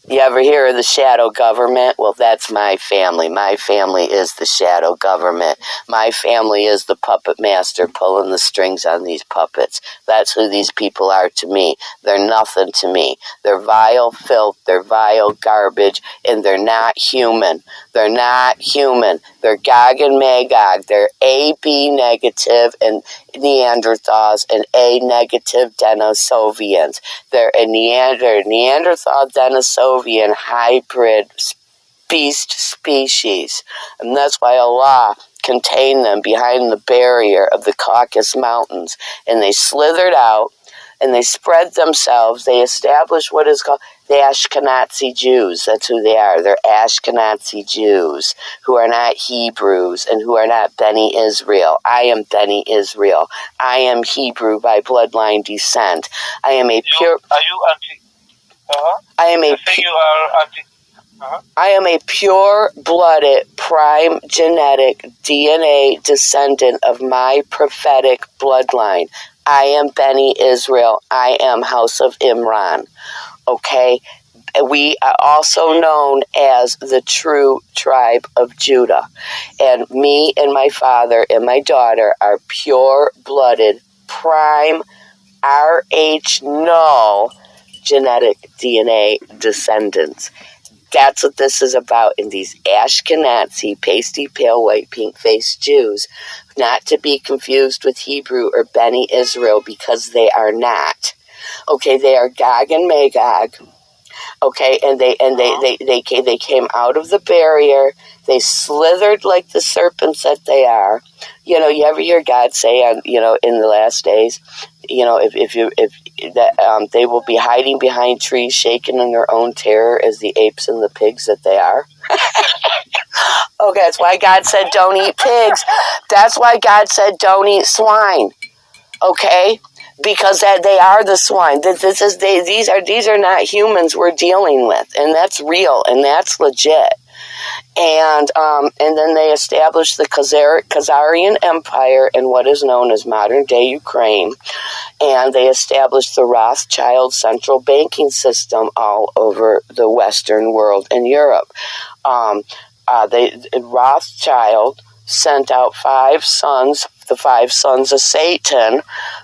You ever hear of the shadow government? Well, that's my family. My family is the shadow government. My family is the puppet master pulling the strings on these puppets. That's who these people are to me. They're nothing to me. They're vile filth. They're vile garbage. And they're not human. They're not human. They're Gog and Magog. They're AB negative and Neanderthals and A negative Denisovians. They're a Neanderthal Denisovian hybrid beast species. And that's why Allah contained them behind the barrier of the Caucasus Mountains. And they slithered out and they spread themselves. They established what is called the Ashkenazi Jews. That's who they are. They're Ashkenazi Jews who are not Hebrews and who are not Beni Israel. I am Beni Israel. I am Hebrew by bloodline descent. I am a pure... Are you anti... I am a... you are anti... I am a pure-blooded, prime genetic DNA descendant of my prophetic bloodline. I am Beni Israel. I am House of Imran. Okay? We are also known as the true tribe of Judah. And me and my father and my daughter are pure-blooded, prime, RH null genetic DNA descendants. That's what this is about in these Ashkenazi, pasty, pale, white, pink-faced Jews, not to be confused with Hebrew or Beni Israel, because they are not. Okay, they are Gog and Magog. Okay, and they came out of the barrier. They slithered like the serpents that they are. You know, you ever hear God say, in the last days, they will be hiding behind trees, shaking in their own terror as the apes and the pigs that they are. Okay, that's why God said don't eat pigs. That's why God said don't eat swine. Okay, because they are the swine. These are not humans we're dealing with, and that's real and that's legit. And then they established the Khazarian Empire in what is known as modern-day Ukraine. And they established the Rothschild central banking system all over the Western world and Europe. Rothschild sent out the five sons of Satan,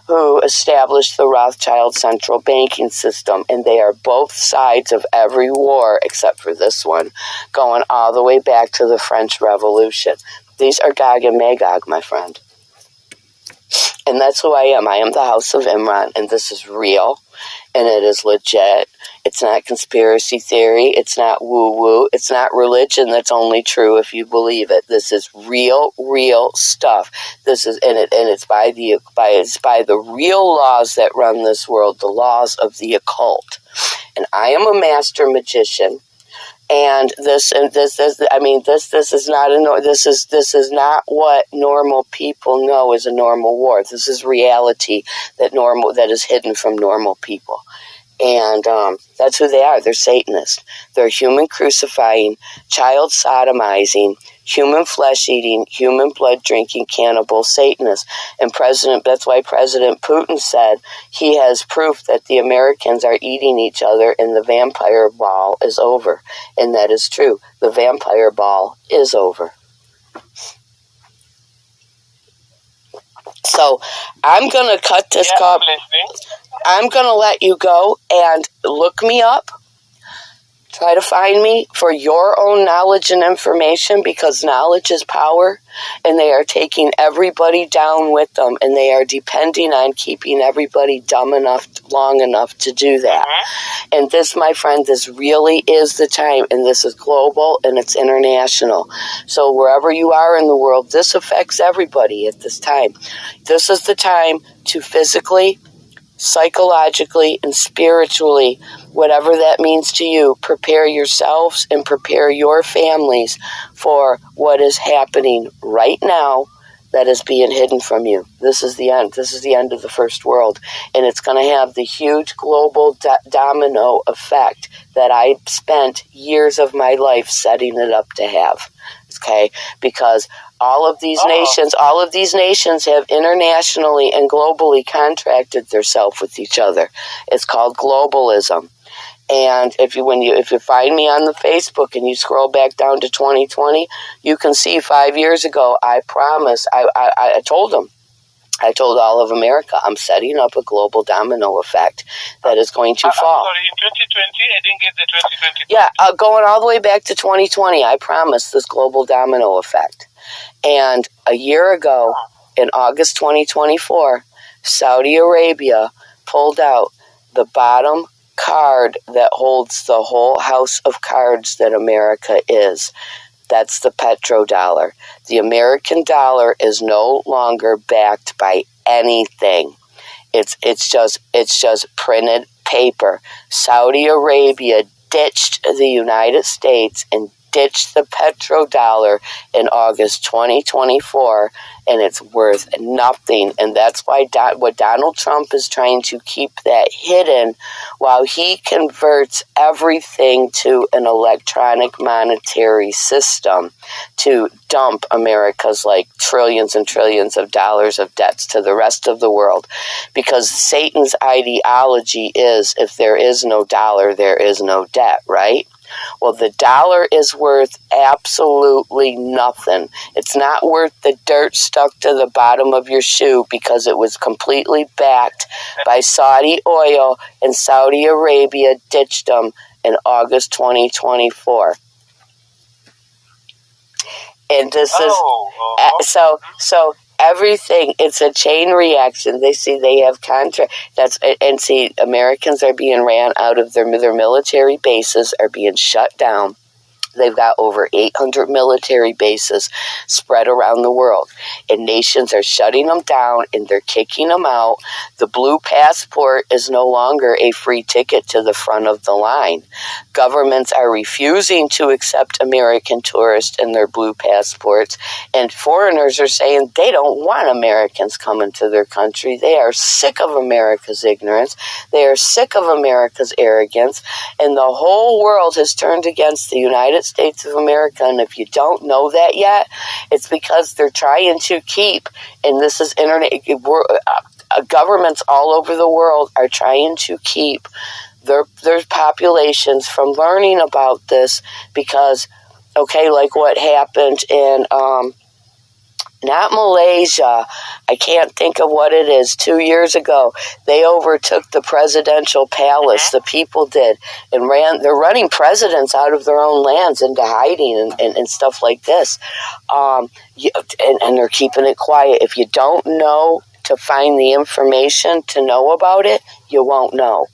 who established the Rothschild central banking system. And they are both sides of every war, except for this one, going all the way back to the French Revolution. These are Gog and Magog, my friend. And that's who I am. I am the House of Imran, and this is real, and it is legit. It's not conspiracy theory. It's not woo-woo. It's not religion that's only true if you believe it. This is real stuff. This is it's by the real laws that run this world, the laws of the occult. And I am a master magician. And this is not what normal people know as a normal war. This is reality that is hidden from normal people. And that's who they are. They're Satanists. They're human crucifying, child sodomizing, human flesh eating, human blood drinking, cannibal Satanists. And that's why President Putin said he has proof that the Americans are eating each other and the vampire ball is over. And that is true. The vampire ball is over. So I'm going to cut this call. I'm going to let you go and look me up. Try to find me for your own knowledge and information, because knowledge is power, and they are taking everybody down with them, and they are depending on keeping everybody dumb enough, long enough to do that. And this, my friend, this really is the time, and this is global and it's international. So wherever you are in the world, this affects everybody at this time. This is the time to physically, psychologically, and spiritually, whatever that means to you, prepare yourselves and prepare your families for what is happening right now that is being hidden from you. This is the end. This is the end of the first world. And it's going to have the huge global domino effect that I spent years of my life setting it up to have. Okay? Because all of these nations have internationally and globally contracted themselves with each other. It's called globalism. And if you find me on the Facebook and you scroll back down to 2020, you can see 5 years ago, I promised, I told them, I told all of America, I'm setting up a global domino effect that is going to fall. Sorry, in 2020, I didn't get the 2020. Yeah, going all the way back to 2020, I promised this global domino effect. And a year ago, in August 2024, Saudi Arabia pulled out the bottom card that holds the whole house of cards that America is. That's the petrodollar. The American dollar is no longer backed by anything. It's just printed paper. Saudi Arabia ditched the United States and ditched the petrodollar in August 2024, and it's worth nothing. And that's why what Donald Trump is trying to keep that hidden while he converts everything to an electronic monetary system to dump America's like trillions and trillions of dollars of debts to the rest of the world. Because Satan's ideology is, if there is no dollar, there is no debt, right? Well, the dollar is worth absolutely nothing. It's not worth the dirt stuck to the bottom of your shoe because it was completely backed by Saudi oil, and Saudi Arabia ditched them in August 2024. And this is so everything. It's a chain reaction. They see they have contract. Americans are being ran out of their military bases, are being shut down. They've got over 800 military bases spread around the world, and nations are shutting them down and they're kicking them out. The blue passport is no longer a free ticket to the front of the line. Governments are refusing to accept American tourists in their blue passports, and foreigners are saying they don't want Americans coming to their country. They are sick of America's ignorance. They are sick of America's arrogance, and the whole world has turned against the United States of America. And if you don't know that yet, it's because they're trying to keep, and this is internet, governments all over the world are trying to keep their populations from learning about this because, okay, like what happened in not Malaysia, I can't think of what it is, 2 years ago, they overtook the presidential palace, the people did, and they're running presidents out of their own lands into hiding and stuff like this. And they're keeping it quiet. If you don't know to find the information to know about it, you won't know.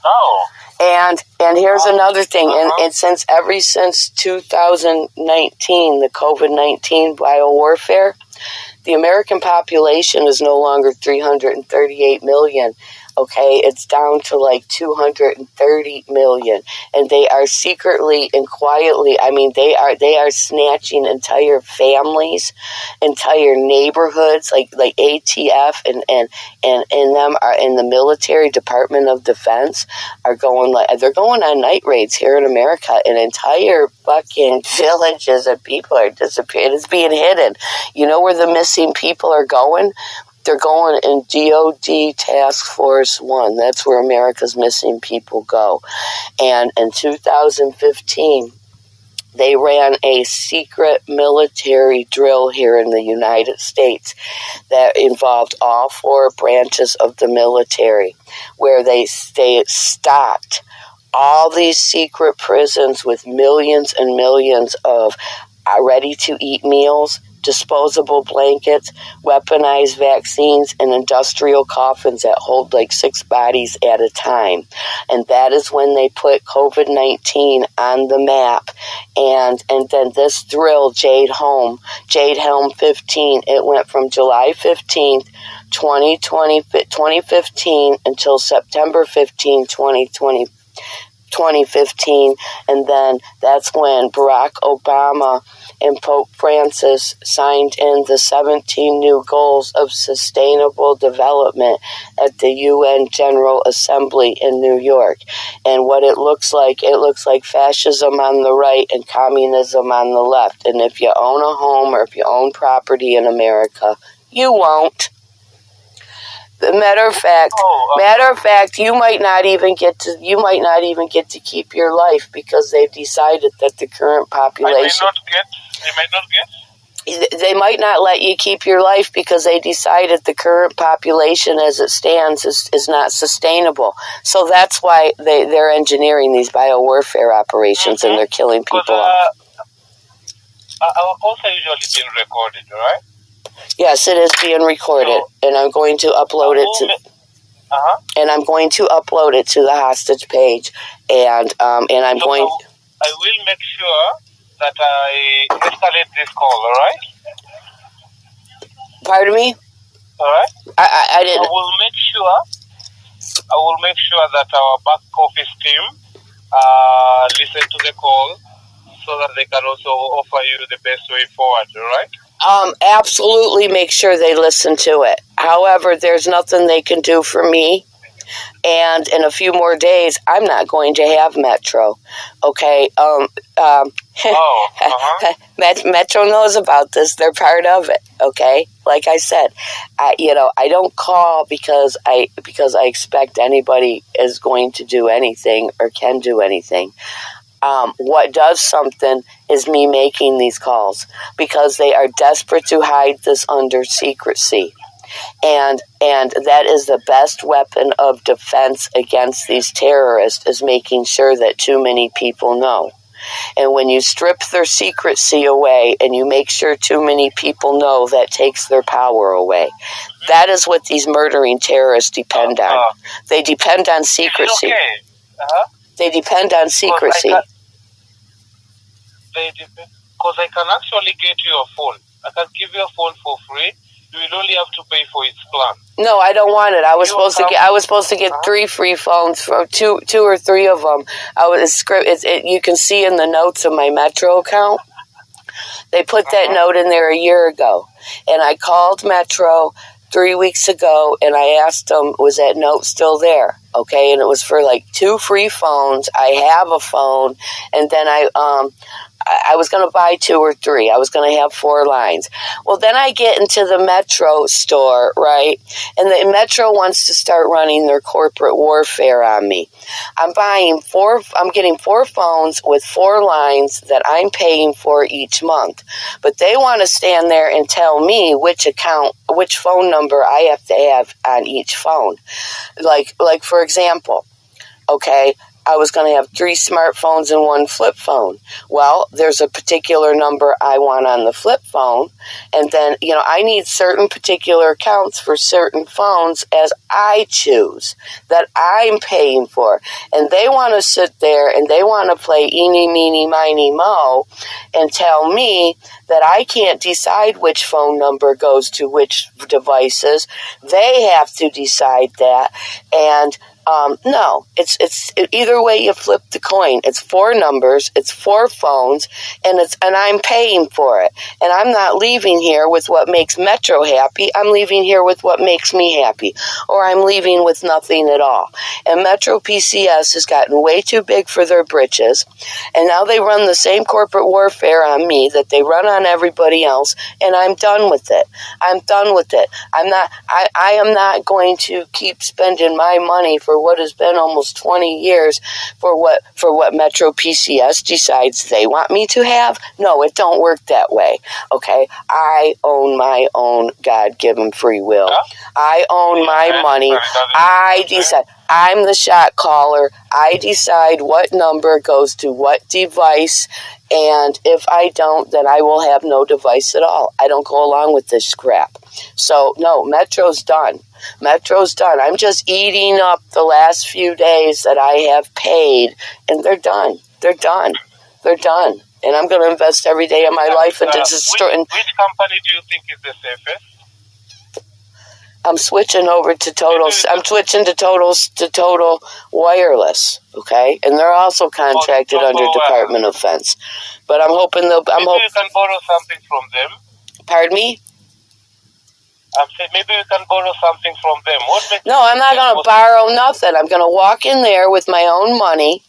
Oh. And here's another thing, and since 2019, the COVID-19 biowarfare, the American population is no longer 338 million. Okay, it's down to like 230 million, and they are secretly and quietly. I mean, they are snatching entire families, entire neighborhoods, like ATF and them are in the military Department of Defense are going they're going on night raids here in America, and entire fucking villages of people are disappearing. It's being hidden. You know where the missing people are going? They're going in DOD Task Force 1. That's where America's missing people go. And in 2015, they ran a secret military drill here in the United States that involved all 4 branches of the military, where they stocked all these secret prisons with millions and millions of ready-to-eat meals, disposable blankets, weaponized vaccines, and industrial coffins that hold like 6 bodies at a time. And that is when they put COVID-19 on the map. And then this drill, Jade Helm 15, it went from July 15th, 2015 until September 15, 2015, and then that's when Barack Obama and Pope Francis signed in the 17 new goals of sustainable development at the UN General Assembly in New York. And what it looks like fascism on the right and communism on the left. And if you own a home or if you own property in America, you won't. Matter of fact, you might not even get to keep your life because they've decided that the current population. They might not let you keep your life because they decided the current population as it stands is not sustainable. So that's why they're engineering these biowarfare operations and they're killing people off. Our calls are usually being recorded, right? Yes, it is being recorded, and I'm going to upload it to. And I'm going to upload it to the hostage page, and I'm going. I will make sure that I escalate this call. All right. Pardon me. All right. I didn't. I will make sure that our back office team listen to the call so that they can also offer you the best way forward. All right. Absolutely make sure they listen to it. However, there's nothing they can do for me. And in a few more days, I'm not going to have Metro. Okay? Metro knows about this. They're part of it. Okay? Like I said, I don't call because I expect anybody is going to do anything or can do anything. What does something is me making these calls because they are desperate to hide this under secrecy. And that is the best weapon of defense against these terrorists is making sure that too many people know. And when you strip their secrecy away and you make sure too many people know, that takes their power away. That is what these murdering terrorists depend on. They depend on secrecy. They depend on secrecy. Because I can actually get you a phone. I can give you a phone for free. You will only have to pay for its plan. No, I don't want it. I was supposed to get 3 free phones from two or three of them. You can see in the notes of my Metro account. They put that note in there a year ago, and I called Metro 3 weeks ago, and I asked them, was that note still there? Okay, and it was for like 2 free phones. I have a phone, and then I was going to buy 2 or 3. I was going to have 4 lines. Well, then I get into the Metro store, right? And the Metro wants to start running their corporate warfare on me. I'm getting 4 phones with 4 lines that I'm paying for each month. But they want to stand there and tell me which phone number I have to have on each phone. Like for example, okay, I was going to have 3 smartphones and 1 flip phone. Well, there's a particular number I want on the flip phone, and then, I need certain particular accounts for certain phones as I choose, that I'm paying for. And they want to sit there and they want to play eeny, meeny, miny, mo, and tell me that I can't decide which phone number goes to which devices. They have to decide that, and no, it's either way you flip the coin. It's 4 numbers, it's 4 phones, and I'm paying for it. And I'm not leaving here with what makes Metro happy. I'm leaving here with what makes me happy, or I'm leaving with nothing at all. And Metro PCS has gotten way too big for their britches, and now they run the same corporate warfare on me that they run on everybody else, and I'm done with it. I'm done with it. I am not going to keep spending my money for what has been almost 20 years for what Metro PCS decides they want me to have. No, it don't work that way. Okay, I own my own God-given free will. I own my money. I decide. I'm the shot caller. I decide what number goes to what device, and if I don't, then I will have no device at all. I don't go along with this crap. So, no, Metro's done. Metro's done. I'm just eating up the last few days that I have paid, and they're done. They're done. They're done. And I'm going to invest every day of my life into destroying. Which company do you think is the safest? I'm switching over to Total. I'm switching to Total Wireless. Okay, and they're also contracted under Department of Defense. But I'm hoping they'll. Maybe you can borrow something from them. Pardon me? I'm saying maybe you can borrow something from them. No, I'm not going to borrow nothing. I'm going to walk in there with my own money,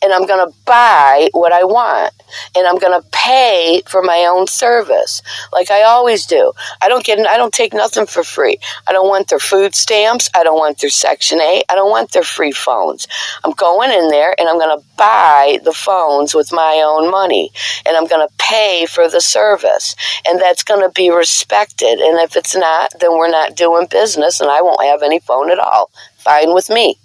and I'm going to buy what I want, and I'm going to pay for my own service, like I always do. I don't take nothing for free. I don't want their food stamps. I don't want their Section 8. I don't want their free phones. I'm going in there, and I'm going to buy the phones with my own money, and I'm going to pay for the service, and that's going to be respected, and if it's not, then we're not doing business, and I won't have any phone at all. Fine with me.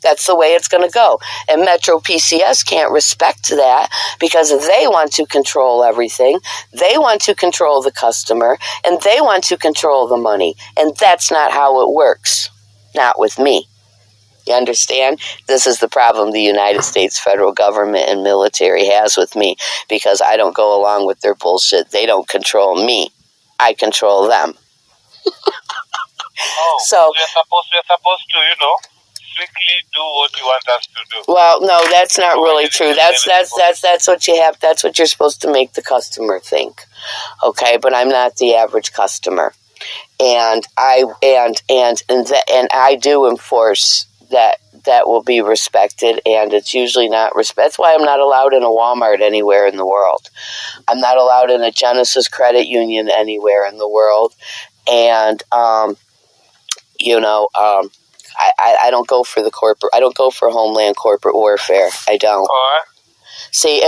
That's the way it's going to go. And Metro PCS can't respect that because they want to control everything. They want to control the customer, and they want to control the money. And that's not how it works. Not with me. You understand? This is the problem the United States federal government and military has with me because I don't go along with their bullshit. They don't control me. I control them. So we're supposed to, strictly do what you want us to do. Well, no, that's not really true. That's what you have. That's what you're supposed to make the customer think. Okay, but I'm not the average customer, and I do enforce that will be respected, and it's usually not respect. That's why I'm not allowed in a Walmart anywhere in the world. I'm not allowed in a Genesis Credit Union anywhere in the world, and I don't go for the corporate. I don't go for Homeland corporate warfare. I don't. See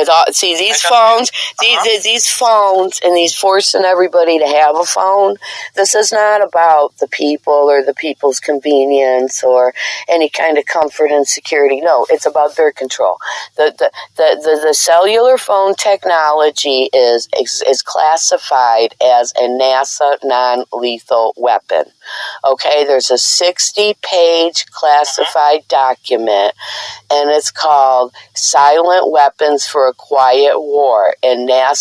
these phones. These phones and these forcing everybody to have a phone. This is not about the people or the people's convenience or any kind of comfort and security. No, it's about their control. The cellular phone technology is classified as a NASA non-lethal weapon. Okay, there's a 60-page classified document, and it's called Silent Weapons for a Quiet War. And the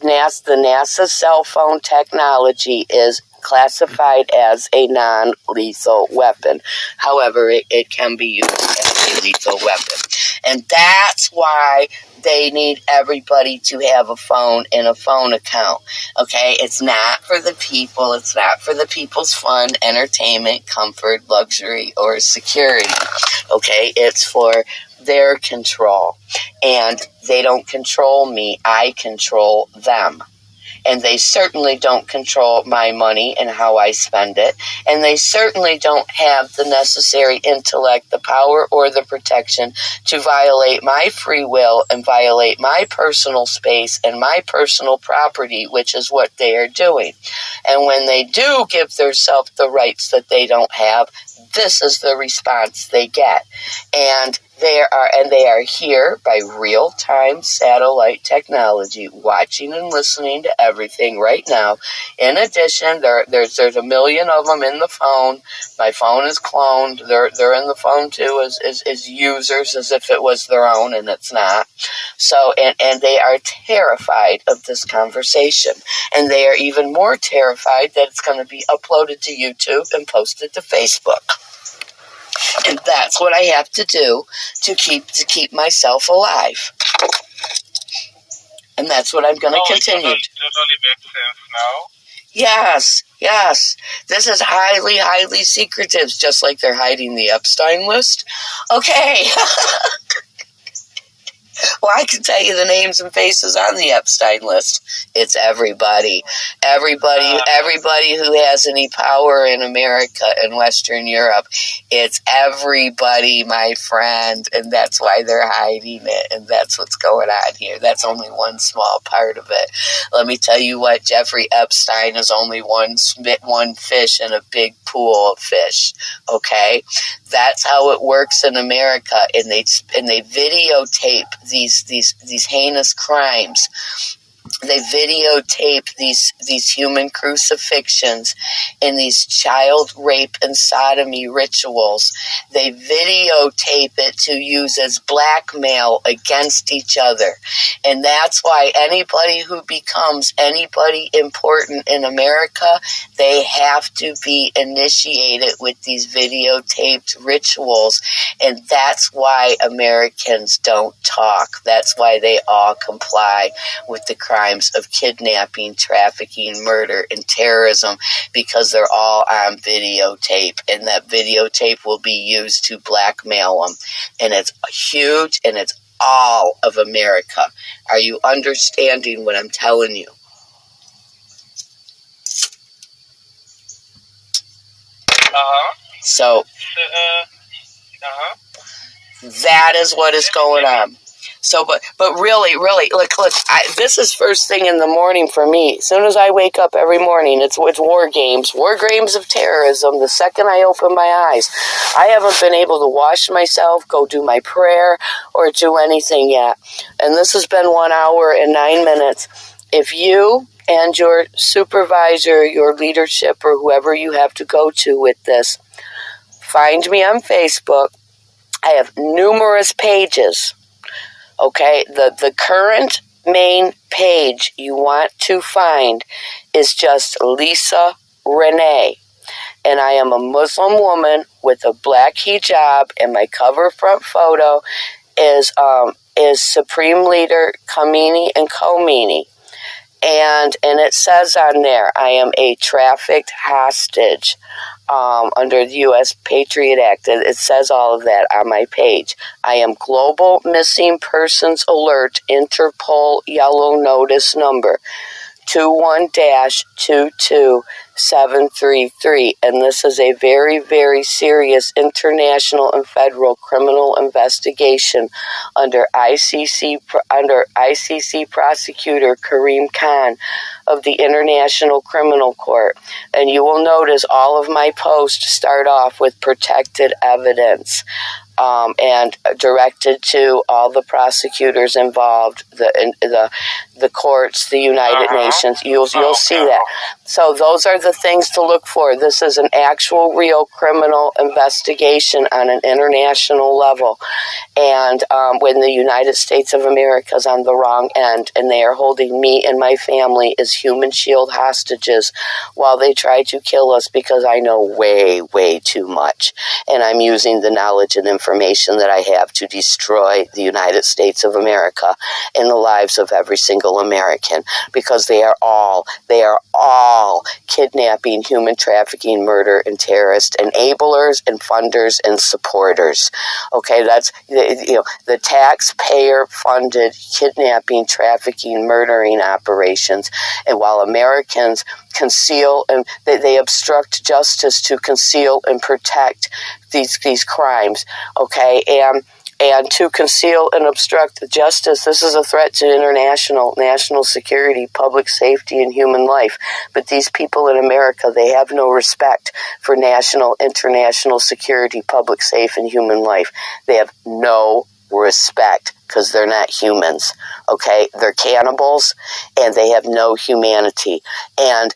NASA cell phone technology is classified as a non-lethal weapon. However, it can be used as a lethal weapon. And that's why they need everybody to have a phone and a phone account. Okay? It's not for the people. It's not for the people's fun, entertainment, comfort, luxury, or security. Okay? It's for their control. And they don't control me. I control them. And they certainly don't control my money and how I spend it. And they certainly don't have the necessary intellect, the power, or the protection to violate my free will and violate my personal space and my personal property, which is what they are doing. And when they do give themselves the rights that they don't have, this is the response they get. And they are here by real-time satellite technology, watching and listening to everything right now. In addition, there's a million of them in the phone. My phone is cloned. They're in the phone too as users, as if it was their own, and it's not. So, and they are terrified of this conversation, and they are even more terrified that it's going to be uploaded to YouTube and posted to Facebook. And that's what I have to do to keep myself alive. And that's what I'm going to continue. It totally makes sense now. Yes. This is highly, highly secretive, just like they're hiding the Epstein list. Okay. Well, I can tell you the names and faces on the Epstein list. It's everybody. Everybody who has any power in America and Western Europe. It's everybody, my friend, and that's why they're hiding it, and that's what's going on here. That's only one small part of it. Let me tell you what, Jeffrey Epstein is only one fish in a big pool of fish, okay? That's how it works in America, and they videotape these heinous crimes They videotape these human crucifixions and these child rape and sodomy rituals. They videotape it to use as blackmail against each other. And that's why anybody who becomes anybody important in America, they have to be initiated with these videotaped rituals. And that's why Americans don't talk. That's why they all comply with the crimes of kidnapping, trafficking, murder, and terrorism, because they're all on videotape, and that videotape will be used to blackmail them. And it's huge, and it's all of America. Are you understanding what I'm telling you? So, that is what is going on. So, but really, look, this is first thing in the morning for me. As soon as I wake up every morning, it's war games of terrorism. The second I open my eyes, I haven't been able to wash myself, go do my prayer, or do anything yet. And this has been 1 hour and 9 minutes. If you and your supervisor, your leadership, or whoever you have to go to with this, find me on Facebook. I have numerous pages. Okay, the current main page you want to find is just Lisa Renee. And I am a Muslim woman with a black hijab, and my cover front photo is Supreme Leader Khamenei and Khomeini. And it says on there, I am a trafficked hostage under the U.S. Patriot Act. It says all of that on my page. I am Global Missing Persons Alert Interpol Yellow Notice number 21-22733, and this is a very, very serious international and federal criminal investigation under ICC Prosecutor Karim Khan of the International Criminal Court. And you will notice all of my posts start off with protected evidence. And directed to all the prosecutors involved, the courts, the United Nations. You'll see that. So those are the things to look for. This is an actual, real criminal investigation on an international level. And when the United States of America is on the wrong end, and they are holding me and my family as human shield hostages while they try to kill us, because I know way, way too much. And I'm using the knowledge and information that I have to destroy the United States of America and the lives of every single American, because they are all kidnapping, human trafficking, murder, and terrorist enablers and funders and supporters. Okay, that's the taxpayer-funded kidnapping, trafficking, murdering operations. And while Americans conceal and they obstruct justice to conceal and protect these crimes, okay, and to conceal and obstruct justice, this is a threat to national security, public safety, and human life. But these people in America, they have no respect for national, international security, public safe, and human life. They have no respect, because they're not humans. Okay, they're cannibals, and they have no humanity. And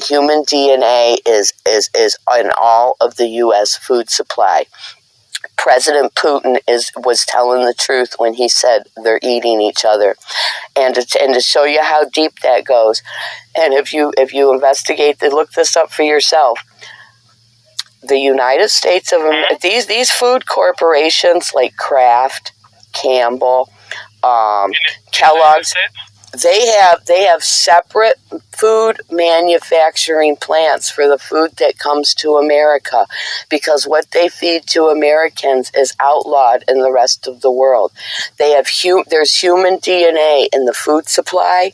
human DNA is in all of the U.S. food supply. President Putin was telling the truth when he said they're eating each other, and to show you how deep that goes. And if you investigate, look this up for yourself. The United States of America, these food corporations like Kraft, Campbell, Kellogg's, they have separate food manufacturing plants for the food that comes to America, because what they feed to Americans is outlawed in the rest of the world. There's human DNA in the food supply,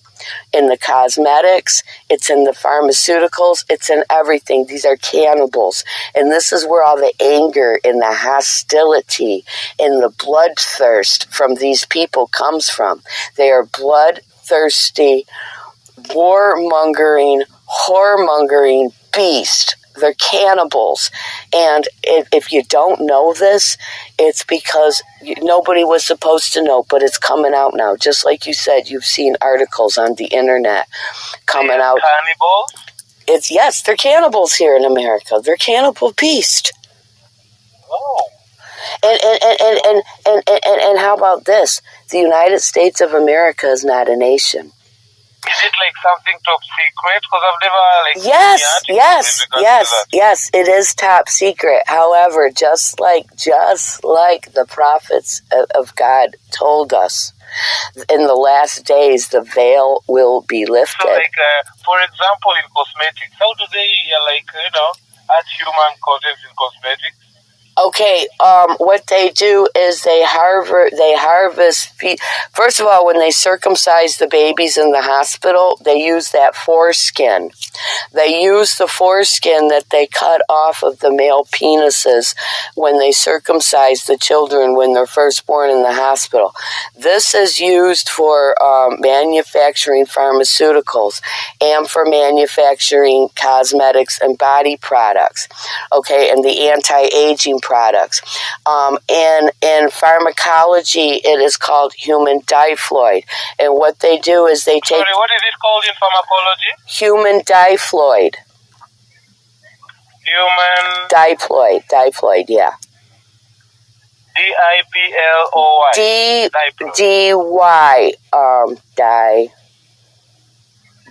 in the cosmetics, it's in the pharmaceuticals, it's in everything. These are cannibals. And this is where all the anger and the hostility and the bloodthirst from these people comes from. They are bloodthirsty, warmongering, whoremongering beasts They're cannibals. And if you don't know this, it's because nobody was supposed to know, but it's coming out now. Just like you said, you've seen articles on the internet coming out. Cannibals? Yes, they're cannibals here in America. They're cannibal beast. Oh. And how about this? The United States of America is not a nation. Is it like something top secret? Because I've never Yes, it is top secret. However, just like the prophets of God told us, in the last days the veil will be lifted. So, like, for example, in cosmetics, how do they, add human contents in cosmetics? Okay, what they do is they harvest. First of all, when they circumcise the babies in the hospital, they use that foreskin. They use the foreskin that they cut off of the male penises when they circumcise the children when they're first born in the hospital. This is used for manufacturing pharmaceuticals and for manufacturing cosmetics and body products. Okay, and the anti-aging products. In pharmacology, it is called human diploid. And what they do is they take... Sorry, what is it called in pharmacology? Human diploid. Human... Diploid, yeah. D-I-P-L-O-Y. D-Y,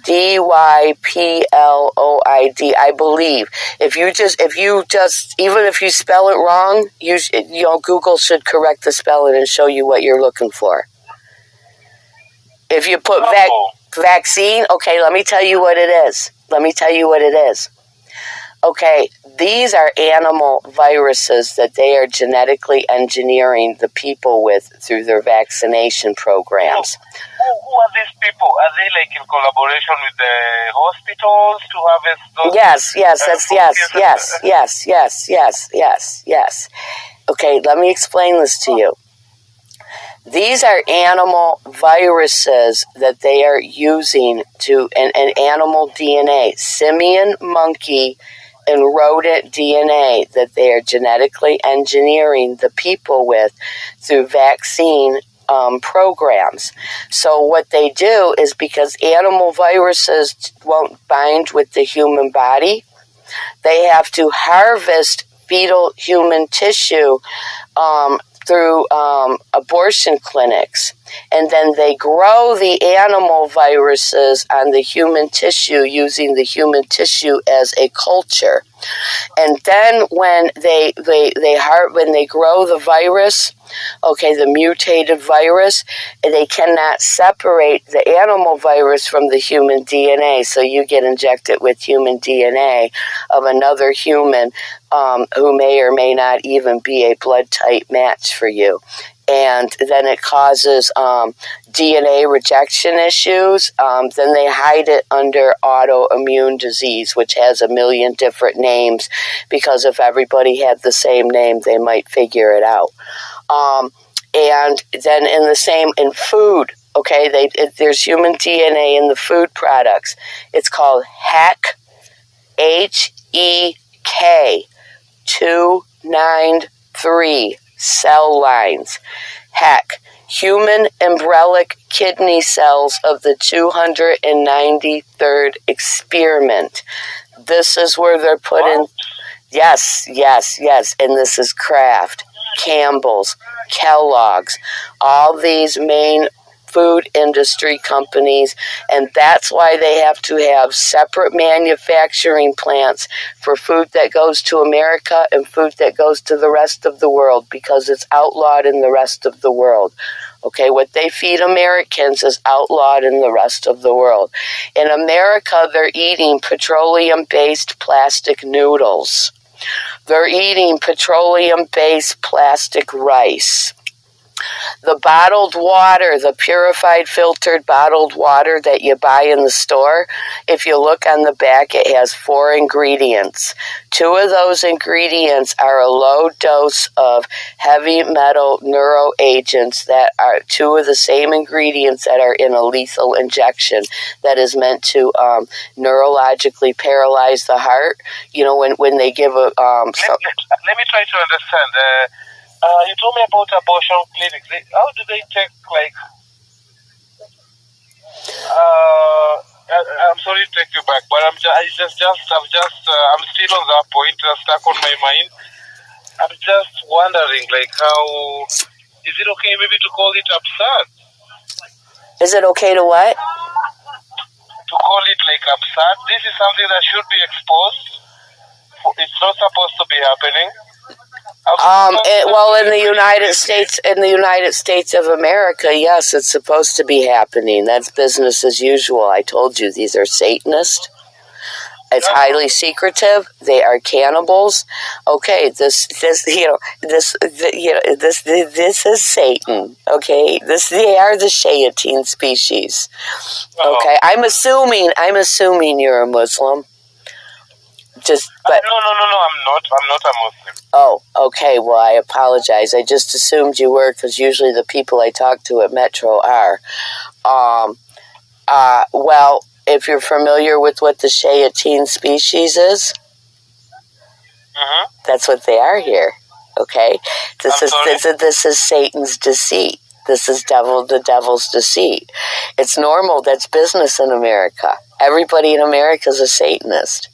D-Y-P-L-O-I-D, I believe. Even if you spell it wrong, Google should correct the spelling and show you what you're looking for. If you put vaccine, okay, let me tell you what it is. Okay, these are animal viruses that they are genetically engineering the people with through their vaccination programs. Who are these people? Are they like in collaboration with the hospitals to harvest those? Yes. Okay, let me explain this to you. These are animal viruses that they are using to an animal DNA, simian, monkey, and rodent DNA that they are genetically engineering the people with through vaccine programs. So what they do is because animal viruses won't bind with the human body, they have to harvest fetal human tissue through abortion clinics. And then they grow the animal viruses on the human tissue using the human tissue as a culture. And then when they grow the virus, okay, the mutated virus, they cannot separate the animal virus from the human DNA. So you get injected with human DNA of another human who may or may not even be a blood type match for you. And then it causes DNA rejection issues. Then they hide it under autoimmune disease, which has a million different names, because if everybody had the same name, they might figure it out. And then in food, okay, there's human DNA in the food products. It's called HEK, H-E-K, 293 cell lines. HEK, human embryonic kidney cells of the 293rd experiment. This is where they're put in. Yes. And this is Kraft, Campbell's, Kellogg's, all these main food industry companies, and that's why they have to have separate manufacturing plants for food that goes to America and food that goes to the rest of the world, because it's outlawed in the rest of the world. Okay, what they feed Americans is outlawed in the rest of the world. In America, they're eating petroleum-based plastic noodles. They're eating petroleum-based plastic rice. The bottled water, the purified, filtered, bottled water that you buy in the store, if you look on the back, it has 4 ingredients. 2 of those ingredients are a low dose of heavy metal neuroagents that are 2 of the same ingredients that are in a lethal injection that is meant to neurologically paralyze the heart. You know, when they give a... let me try to understand. You told me about abortion clinics. How do they take, like... I'm sorry to take you back, but I'm still on that point, stuck on my mind. I'm just wondering, like, how... Is it okay maybe to call it absurd? Is it okay to what? To call it, like, absurd? This is something that should be exposed. It's not supposed to be happening. Well, in the United States of America, yes, it's supposed to be happening. That's business as usual. I told you, these are Satanists. It's highly secretive. They are cannibals. Okay, this is Satan. Okay, they are the Shayateen species. Okay, I'm assuming you're a Muslim. No, I'm not a Muslim. Oh, okay, well, I apologize. I just assumed you were, because usually the people I talk to at Metro are. Well, if you're familiar with what the Shayateen species is, that's what they are here, okay? This is Satan's deceit. This is the devil's deceit. It's normal. That's business in America. Everybody in America is a Satanist.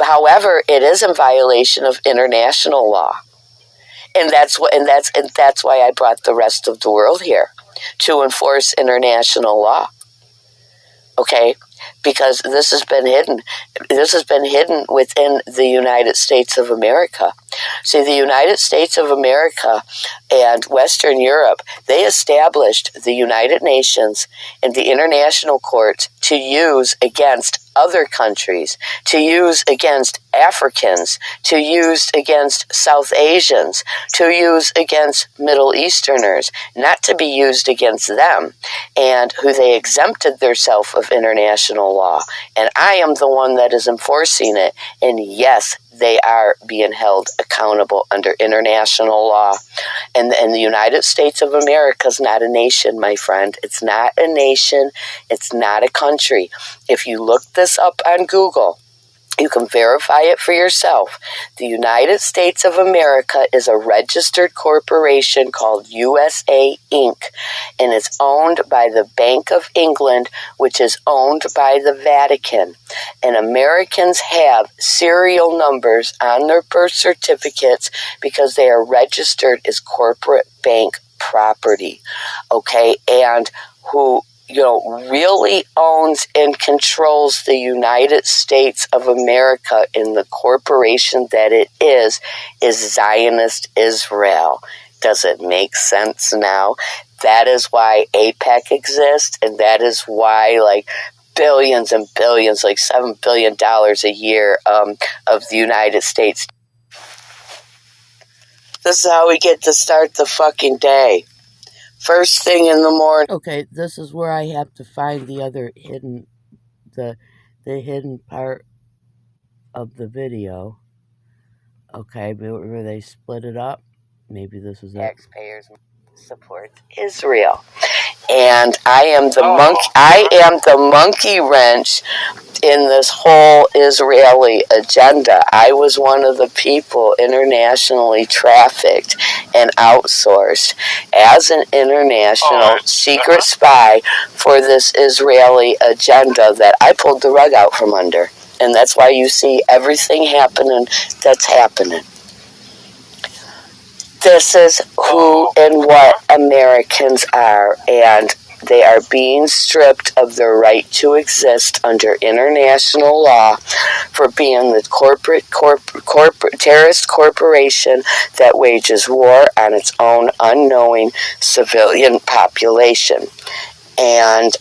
However, it is in violation of international law, and that's why I brought the rest of the world here to enforce international law. Okay, because this has been hidden. This has been hidden within the United States of America. See, the United States of America and Western Europe, they established the United Nations and the international courts to use against other countries, to use against Africans, to use against South Asians, to use against Middle Easterners, not to be used against them, and who they exempted themselves of international law. And I am the one that is enforcing it, and yes, they are being held accountable under international law. And the United States of America is not a nation, my friend. It's not a nation. It's not a country. If you look this up on Google, you can verify it for yourself. The United States of America is a registered corporation called USA Inc., and it's owned by the Bank of England, which is owned by the Vatican. And Americans have serial numbers on their birth certificates because they are registered as corporate bank property. Okay, and who really owns and controls the United States of America and the corporation that it is Zionist Israel. Does it make sense now? That is why AIPAC exists, and that is why, like, billions and billions, like $7 billion a year of the United States. This is how we get to start the fucking day. First thing in the morning. Okay, this is where I have to find the other hidden, the hidden part of the video. Okay, where they split it up. Maybe this is it. Taxpayers support Israel, and I am the monkey wrench in this whole Israeli agenda. I was one of the people internationally trafficked and outsourced as an international secret spy for this Israeli agenda that I pulled the rug out from under. And that's why you see everything happening that's happening. This is who and what Americans are, and they are being stripped of their right to exist under international law for being the corporate terrorist corporation that wages war on its own unknowing civilian population. And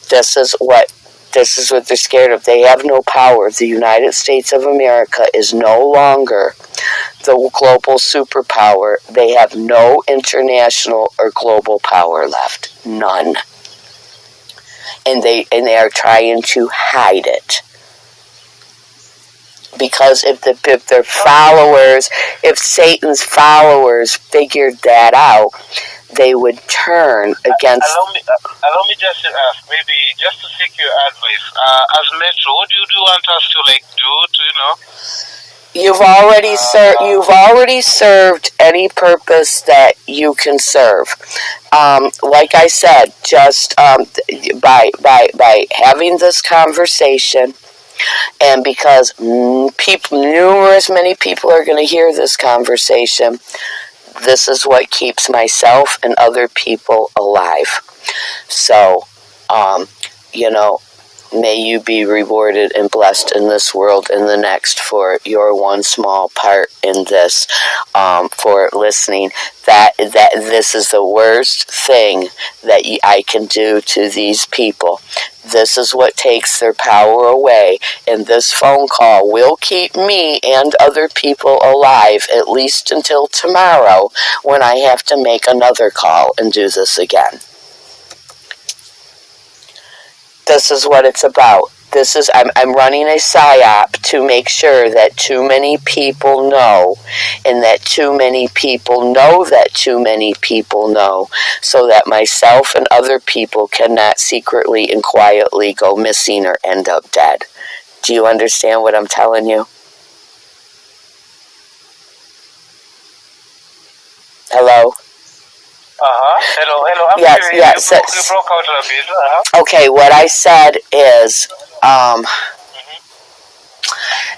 this is what This is what they're scared of. They have no power. The United States of America is no longer the global superpower. They have no international or global power left. None. And they are trying to hide it. Because if their followers, if Satan's followers figured that out, they would turn against... Allow me just to ask, maybe just to seek your advice. As Metro, what do you want us to do, You've already served any purpose that you can serve. Like I said, just by having this conversation, and because many people are going to hear this conversation, this is what keeps myself and other people alive. So, may you be rewarded and blessed in this world and the next for your one small part in this, for listening. That this is the worst thing that I can do to these people. This is what takes their power away, and this phone call will keep me and other people alive at least until tomorrow, when I have to make another call and do this again. This is what it's about. I'm running a psyop to make sure that too many people know, and that too many people know that too many people know, so that myself and other people cannot secretly and quietly go missing or end up dead. Do you understand what I'm telling you? Hello? Hello. I'm yes, hearing yes. You broke out a bit. Okay, what I said is,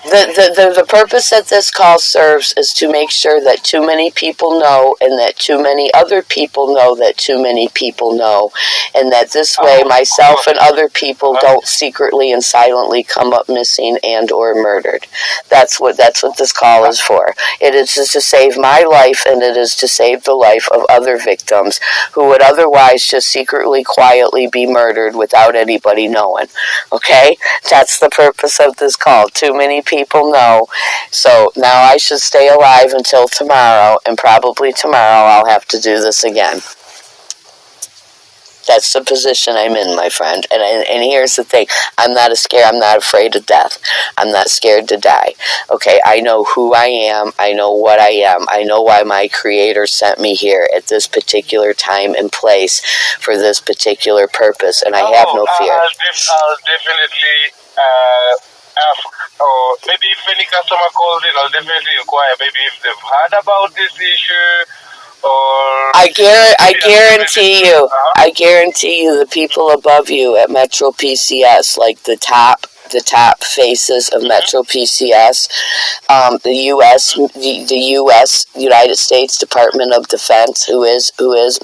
the purpose that this call serves is to make sure that too many people know, and that too many other people know that too many people know, and that this way myself and other people don't secretly and silently come up missing and or murdered. That's what this call is for. It is to save my life, and it is to save the life of other victims who would otherwise just secretly, quietly be murdered without anybody knowing. Okay? That's the purpose of this call. Too many people know. So now I should stay alive until tomorrow, and probably tomorrow I'll have to do this again. That's the position I'm in, my friend. And here's the thing. I'm not afraid of death. I'm not scared to die. Okay, I know who I am. I know what I am. I know why my Creator sent me here at this particular time and place for this particular purpose, and I have no fear. I'll definitely ask, or maybe if any customer calls in, I'll definitely inquire maybe if they've heard about this issue, or... I guarantee you the people above you at Metro PCS, like the top faces of Metro PCS, the U.S. United States Department of Defense, who is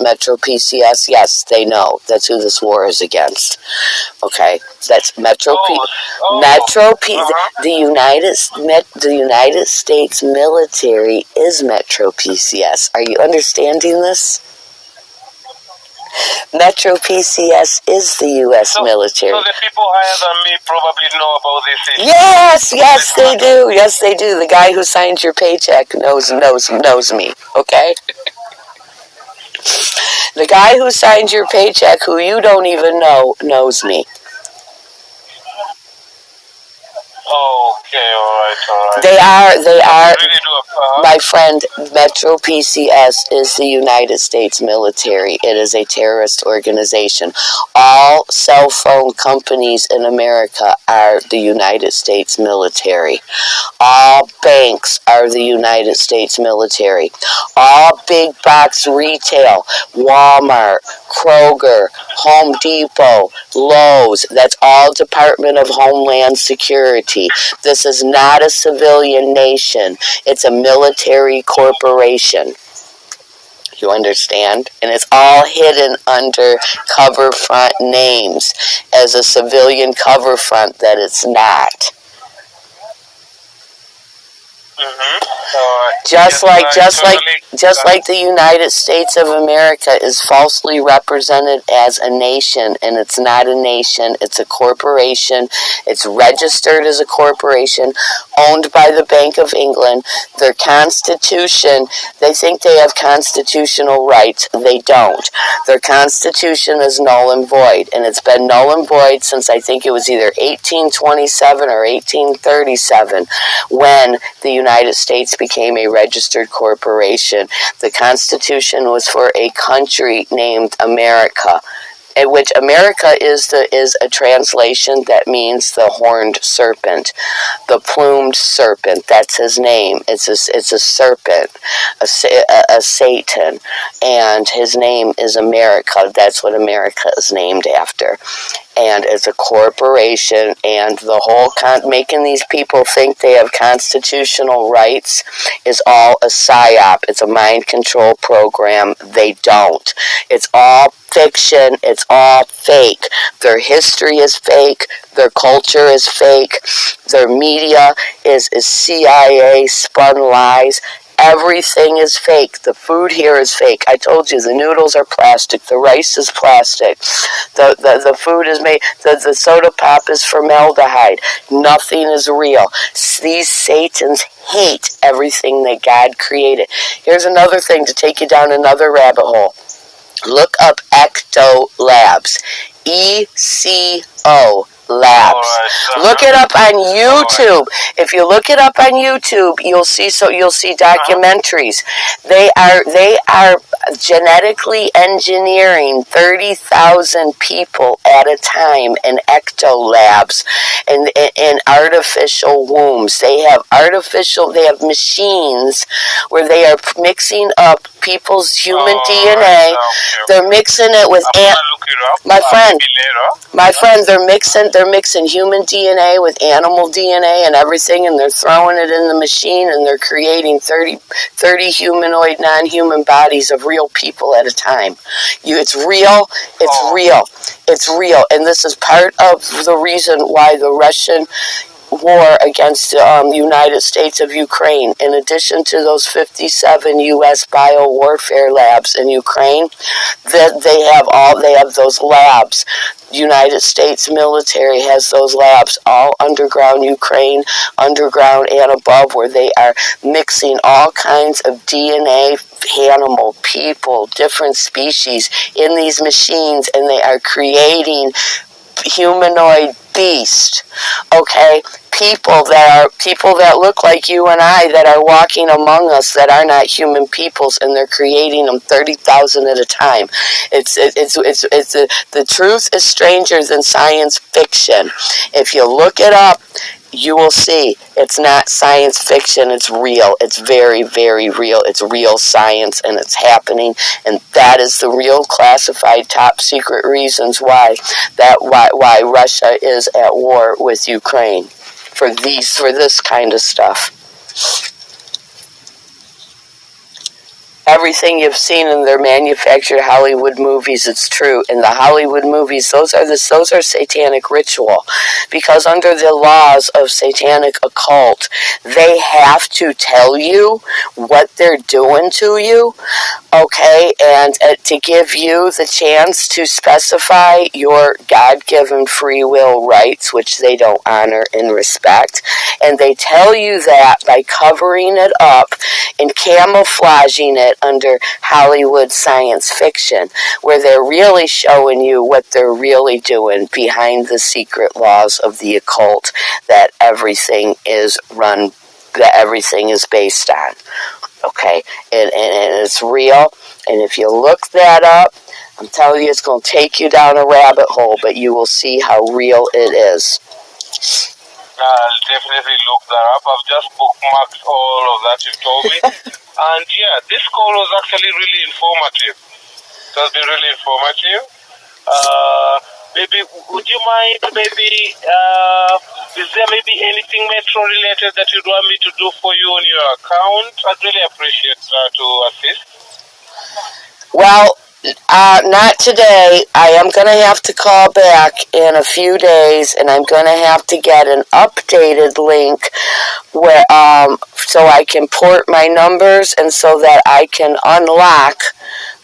Metro PCS. Yes, they know. That's who this war is against. Okay, that's Metro The United States military is Metro PCS. Are you understanding this? Metro PCS is the U.S. military. So the people higher than me probably know about this issue. Yes, they do. Yes, they do. The guy who signs your paycheck knows me. Okay. The guy who signs your paycheck, who you don't even know, knows me. Okay, all right. They are, my friend, Metro PCS is the United States military. It is a terrorist organization. All cell phone companies in America are the United States military. All banks are the United States military. All big box retail, Walmart, Kroger, Home Depot, Lowe's, that's all Department of Homeland Security. This is not a civilian nation. It's a military corporation. You understand? And it's all hidden under cover front names as a civilian cover front that it's not. Just like the United States of America is falsely represented as a nation, and it's not a nation, it's a corporation. It's registered as a corporation owned by the Bank of England. Their constitution, they think they have constitutional rights. They don't. Their constitution is null and void, and it's been null and void since I think it was either 1827 or 1837 when the United States became a registered corporation. The Constitution was for a country named America, in which America is a translation that means the horned serpent, the plumed serpent. That's his name. It's a serpent, a Satan, and his name is America. That's what America is named after. And it's a corporation, and the whole making these people think they have constitutional rights is all a psyop. It's a mind control program. They don't. It's all fiction. It's all fake. Their history is fake. Their culture is fake. Their media is CIA spun lies. Everything is fake. The food here is fake. I told you, the noodles are plastic. The rice is plastic. The food is made, the soda pop is formaldehyde. Nothing is real. These Satans hate everything that God created. Here's another thing to take you down another rabbit hole. Look up Ecto Labs. ECO Labs. Look it up on YouTube. If you look it up on YouTube, you'll see documentaries. They are genetically engineering 30,000 people at a time in Ecto Labs and in artificial wombs. They have machines where they are mixing up people's human DNA. They're mixing it with my friend, they're mixing human DNA with animal DNA and everything, and they're throwing it in the machine, and they're creating 30 humanoid, non-human bodies of real people at a time. It's real. It's real. And this is part of the reason why the Russian war against the United States of Ukraine, in addition to those 57 U.S. biowarfare labs in Ukraine, that they have those labs. United States military has those labs all underground Ukraine, underground and above, where they are mixing all kinds of DNA, animal, people, different species in these machines, and they are creating humanoid beast, okay? People that look like you and I, that are walking among us, that are not human peoples, and they're creating them 30,000 at a time. The truth is stranger than science fiction. If you look it up, you will see it's not science fiction. It's real. It's very, very real. It's real science, and it's happening. And that is the real classified top secret reasons why Russia is at war with Ukraine for this kind of stuff. Everything you've seen in their manufactured Hollywood movies, it's true. In the Hollywood movies, those are satanic ritual. Because under the laws of satanic occult, they have to tell you what they're doing to you, okay? And to give you the chance to specify your God-given free will rights, which they don't honor and respect. And they tell you that by covering it up and camouflaging it under Hollywood science fiction, where they're really showing you what they're really doing behind the secret laws of the occult that everything is based on. Okay, and it's real, and if you look that up, I'm telling you, it's going to take you down a rabbit hole, but you will see how real it is. I'll definitely look that up. I've just bookmarked all of that you told me. And yeah, this call was actually really informative. It has been really informative. Maybe, would you mind, is there maybe anything Metro related that you'd want me to do for you on your account? I'd really appreciate to assist. Well, Not today. I am going to have to call back in a few days, and I'm going to have to get an updated link where so I can port my numbers and so that I can unlock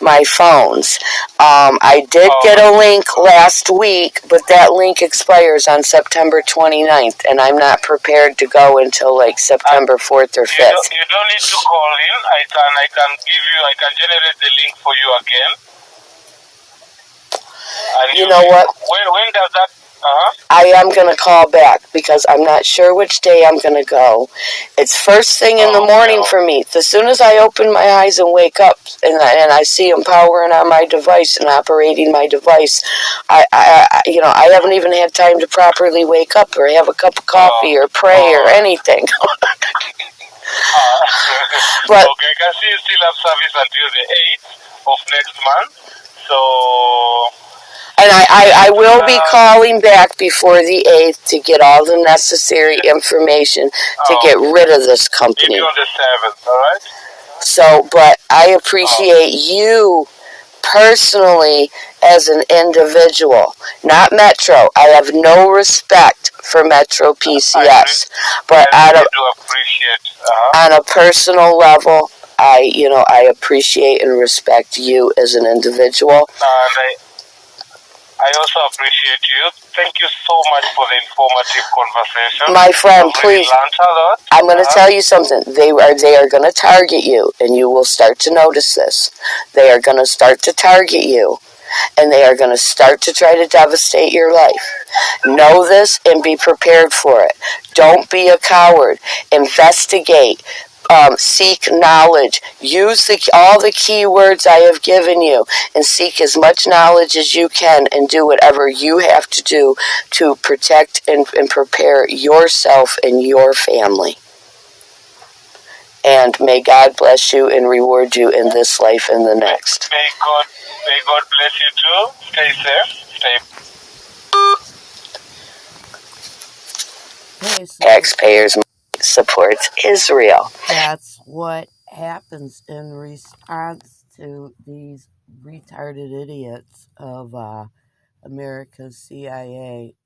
my phones. I did get a link last week, but that link expires on September 29th, and I'm not prepared to go until like September 4th or 5th. You don't need to call in. I can generate the link for you again. And you know what? When does that? I am going to call back because I'm not sure which day I'm going to go. It's first thing in the morning for me. As soon as I open my eyes and wake up and I see them powering on my device and operating my device, I haven't even had time to properly wake up or have a cup of coffee or pray or anything. But okay, I can see you still have service until the 8th of next month. So. And I will be calling back before the 8th to get all the necessary information to get rid of this company. Maybe on the 7th, alright? So, but I appreciate you personally as an individual, not Metro. I have no respect for Metro PCS, but on a personal level, I appreciate and respect you as an individual. I also appreciate you. Thank you so much for the informative conversation. My friend, please. I'm going to tell you something. They are going to target you, and you will start to notice this. They are going to start to target you, and they are going to start to try to devastate your life. Know this and be prepared for it. Don't be a coward. Investigate. Seek knowledge. Use all the keywords I have given you and seek as much knowledge as you can and do whatever you have to do to protect and prepare yourself and your family. And may God bless you and reward you in this life and the next. May God bless you too. Stay safe. Taxpayers supports Israel. That's what happens in response to these retarded idiots of America's CIA,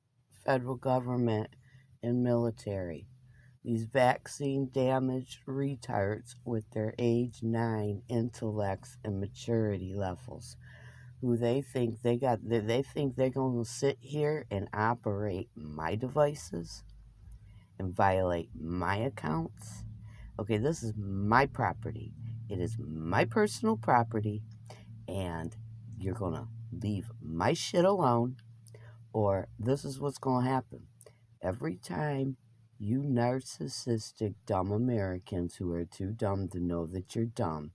federal government, and military. These vaccine-damaged retards with their age 9 intellects and maturity levels, who they think they're going to sit here and operate my devices and violate my accounts. Okay, this is my property. It is my personal property, and you're going to leave my shit alone, or this is what's going to happen. Every time you narcissistic, dumb Americans who are too dumb to know that you're dumb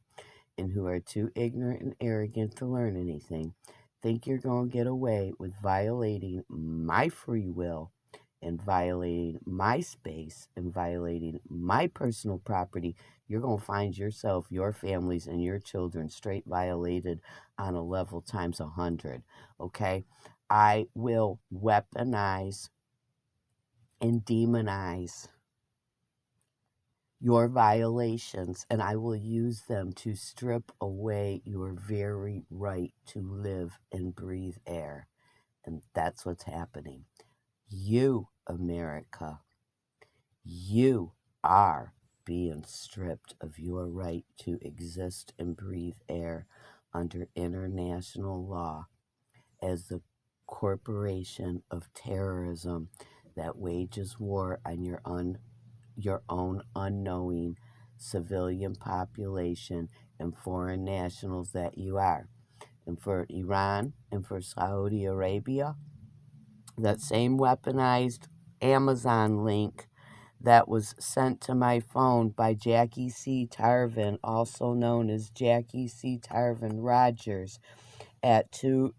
and who are too ignorant and arrogant to learn anything, think you're going to get away with violating my free will and violating my space and violating my personal property, you're going to find yourself, your families, and your children straight violated on a level times 100, okay? I will weaponize and demonize your violations, and I will use them to strip away your very right to live and breathe air. And that's what's happening. You, America, you are being stripped of your right to exist and breathe air under international law as the corporation of terrorism that wages war on your own unknowing civilian population and foreign nationals that you are. And for Iran and for Saudi Arabia, that same weaponized Amazon link that was sent to my phone by Jackie C. Tarvin, also known as Jackie C. Tarvin Rogers, at 20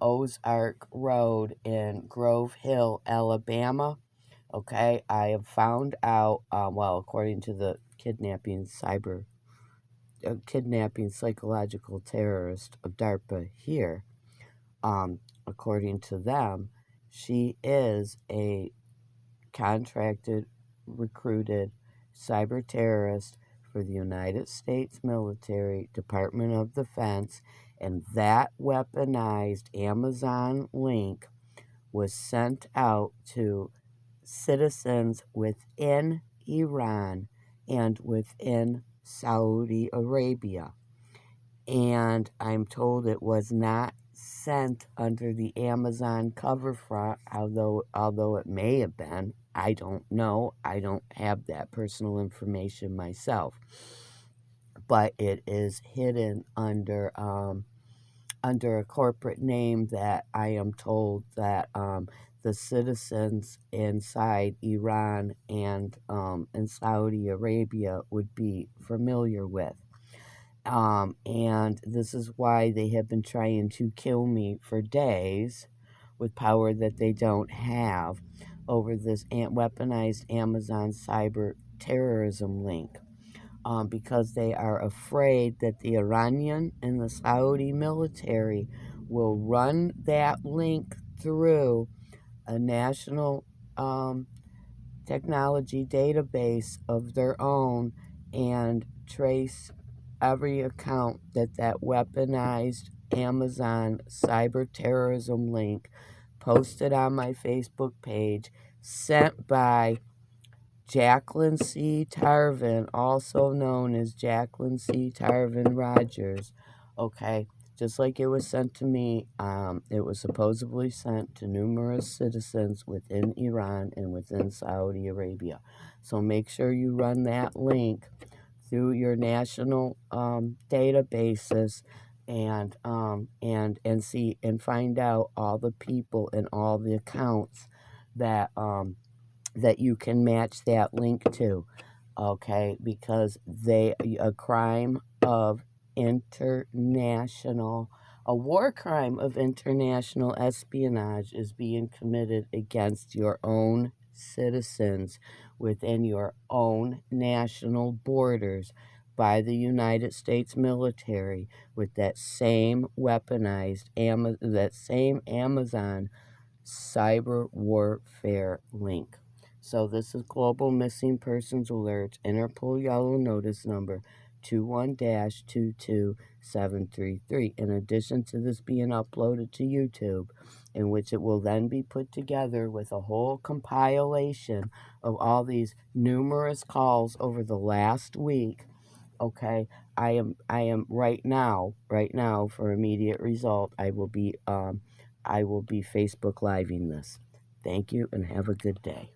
Ozark Road in Grove Hill, Alabama. Okay, I have found out, according to the kidnapping psychological terrorist of DARPA here, according to them, she is a contracted, recruited cyber terrorist for for the United States military, Department of Defense, and that weaponized Amazon link was sent out to citizens within Iran and within Saudi Arabia. And I'm told it was not sent under the Amazon cover front, although it may have been. I don't know. I don't have that personal information myself. But it is hidden under a corporate name that I am told that the citizens inside Iran and in Saudi Arabia would be familiar with. And this is why they have been trying to kill me for days with power that they don't have over this weaponized Amazon cyber terrorism link. Because they are afraid that the Iranian and the Saudi military will run that link through a national technology database of their own and trace every account that weaponized Amazon cyber terrorism link posted on my Facebook page, sent by Jacqueline C. Tarvin, also known as Jacqueline C. Tarvin Rogers. Okay, just like it was sent to me, it was supposedly sent to numerous citizens within Iran and within Saudi Arabia. So make sure you run that link through your national databases and see and find out all the people and all the accounts that you can match that link to, okay? Because a war crime of international espionage is being committed against your own citizens within your own national borders by the United States military with that same weaponized, that same Amazon cyber warfare link. So this is Global Missing Persons Alert, Interpol Yellow Notice Number 21-22733. In addition to this being uploaded to YouTube, in which it will then be put together with a whole compilation of all these numerous calls over the last week. Okay, I am right now for immediate result. I will be Facebook Living this. Thank you and have a good day.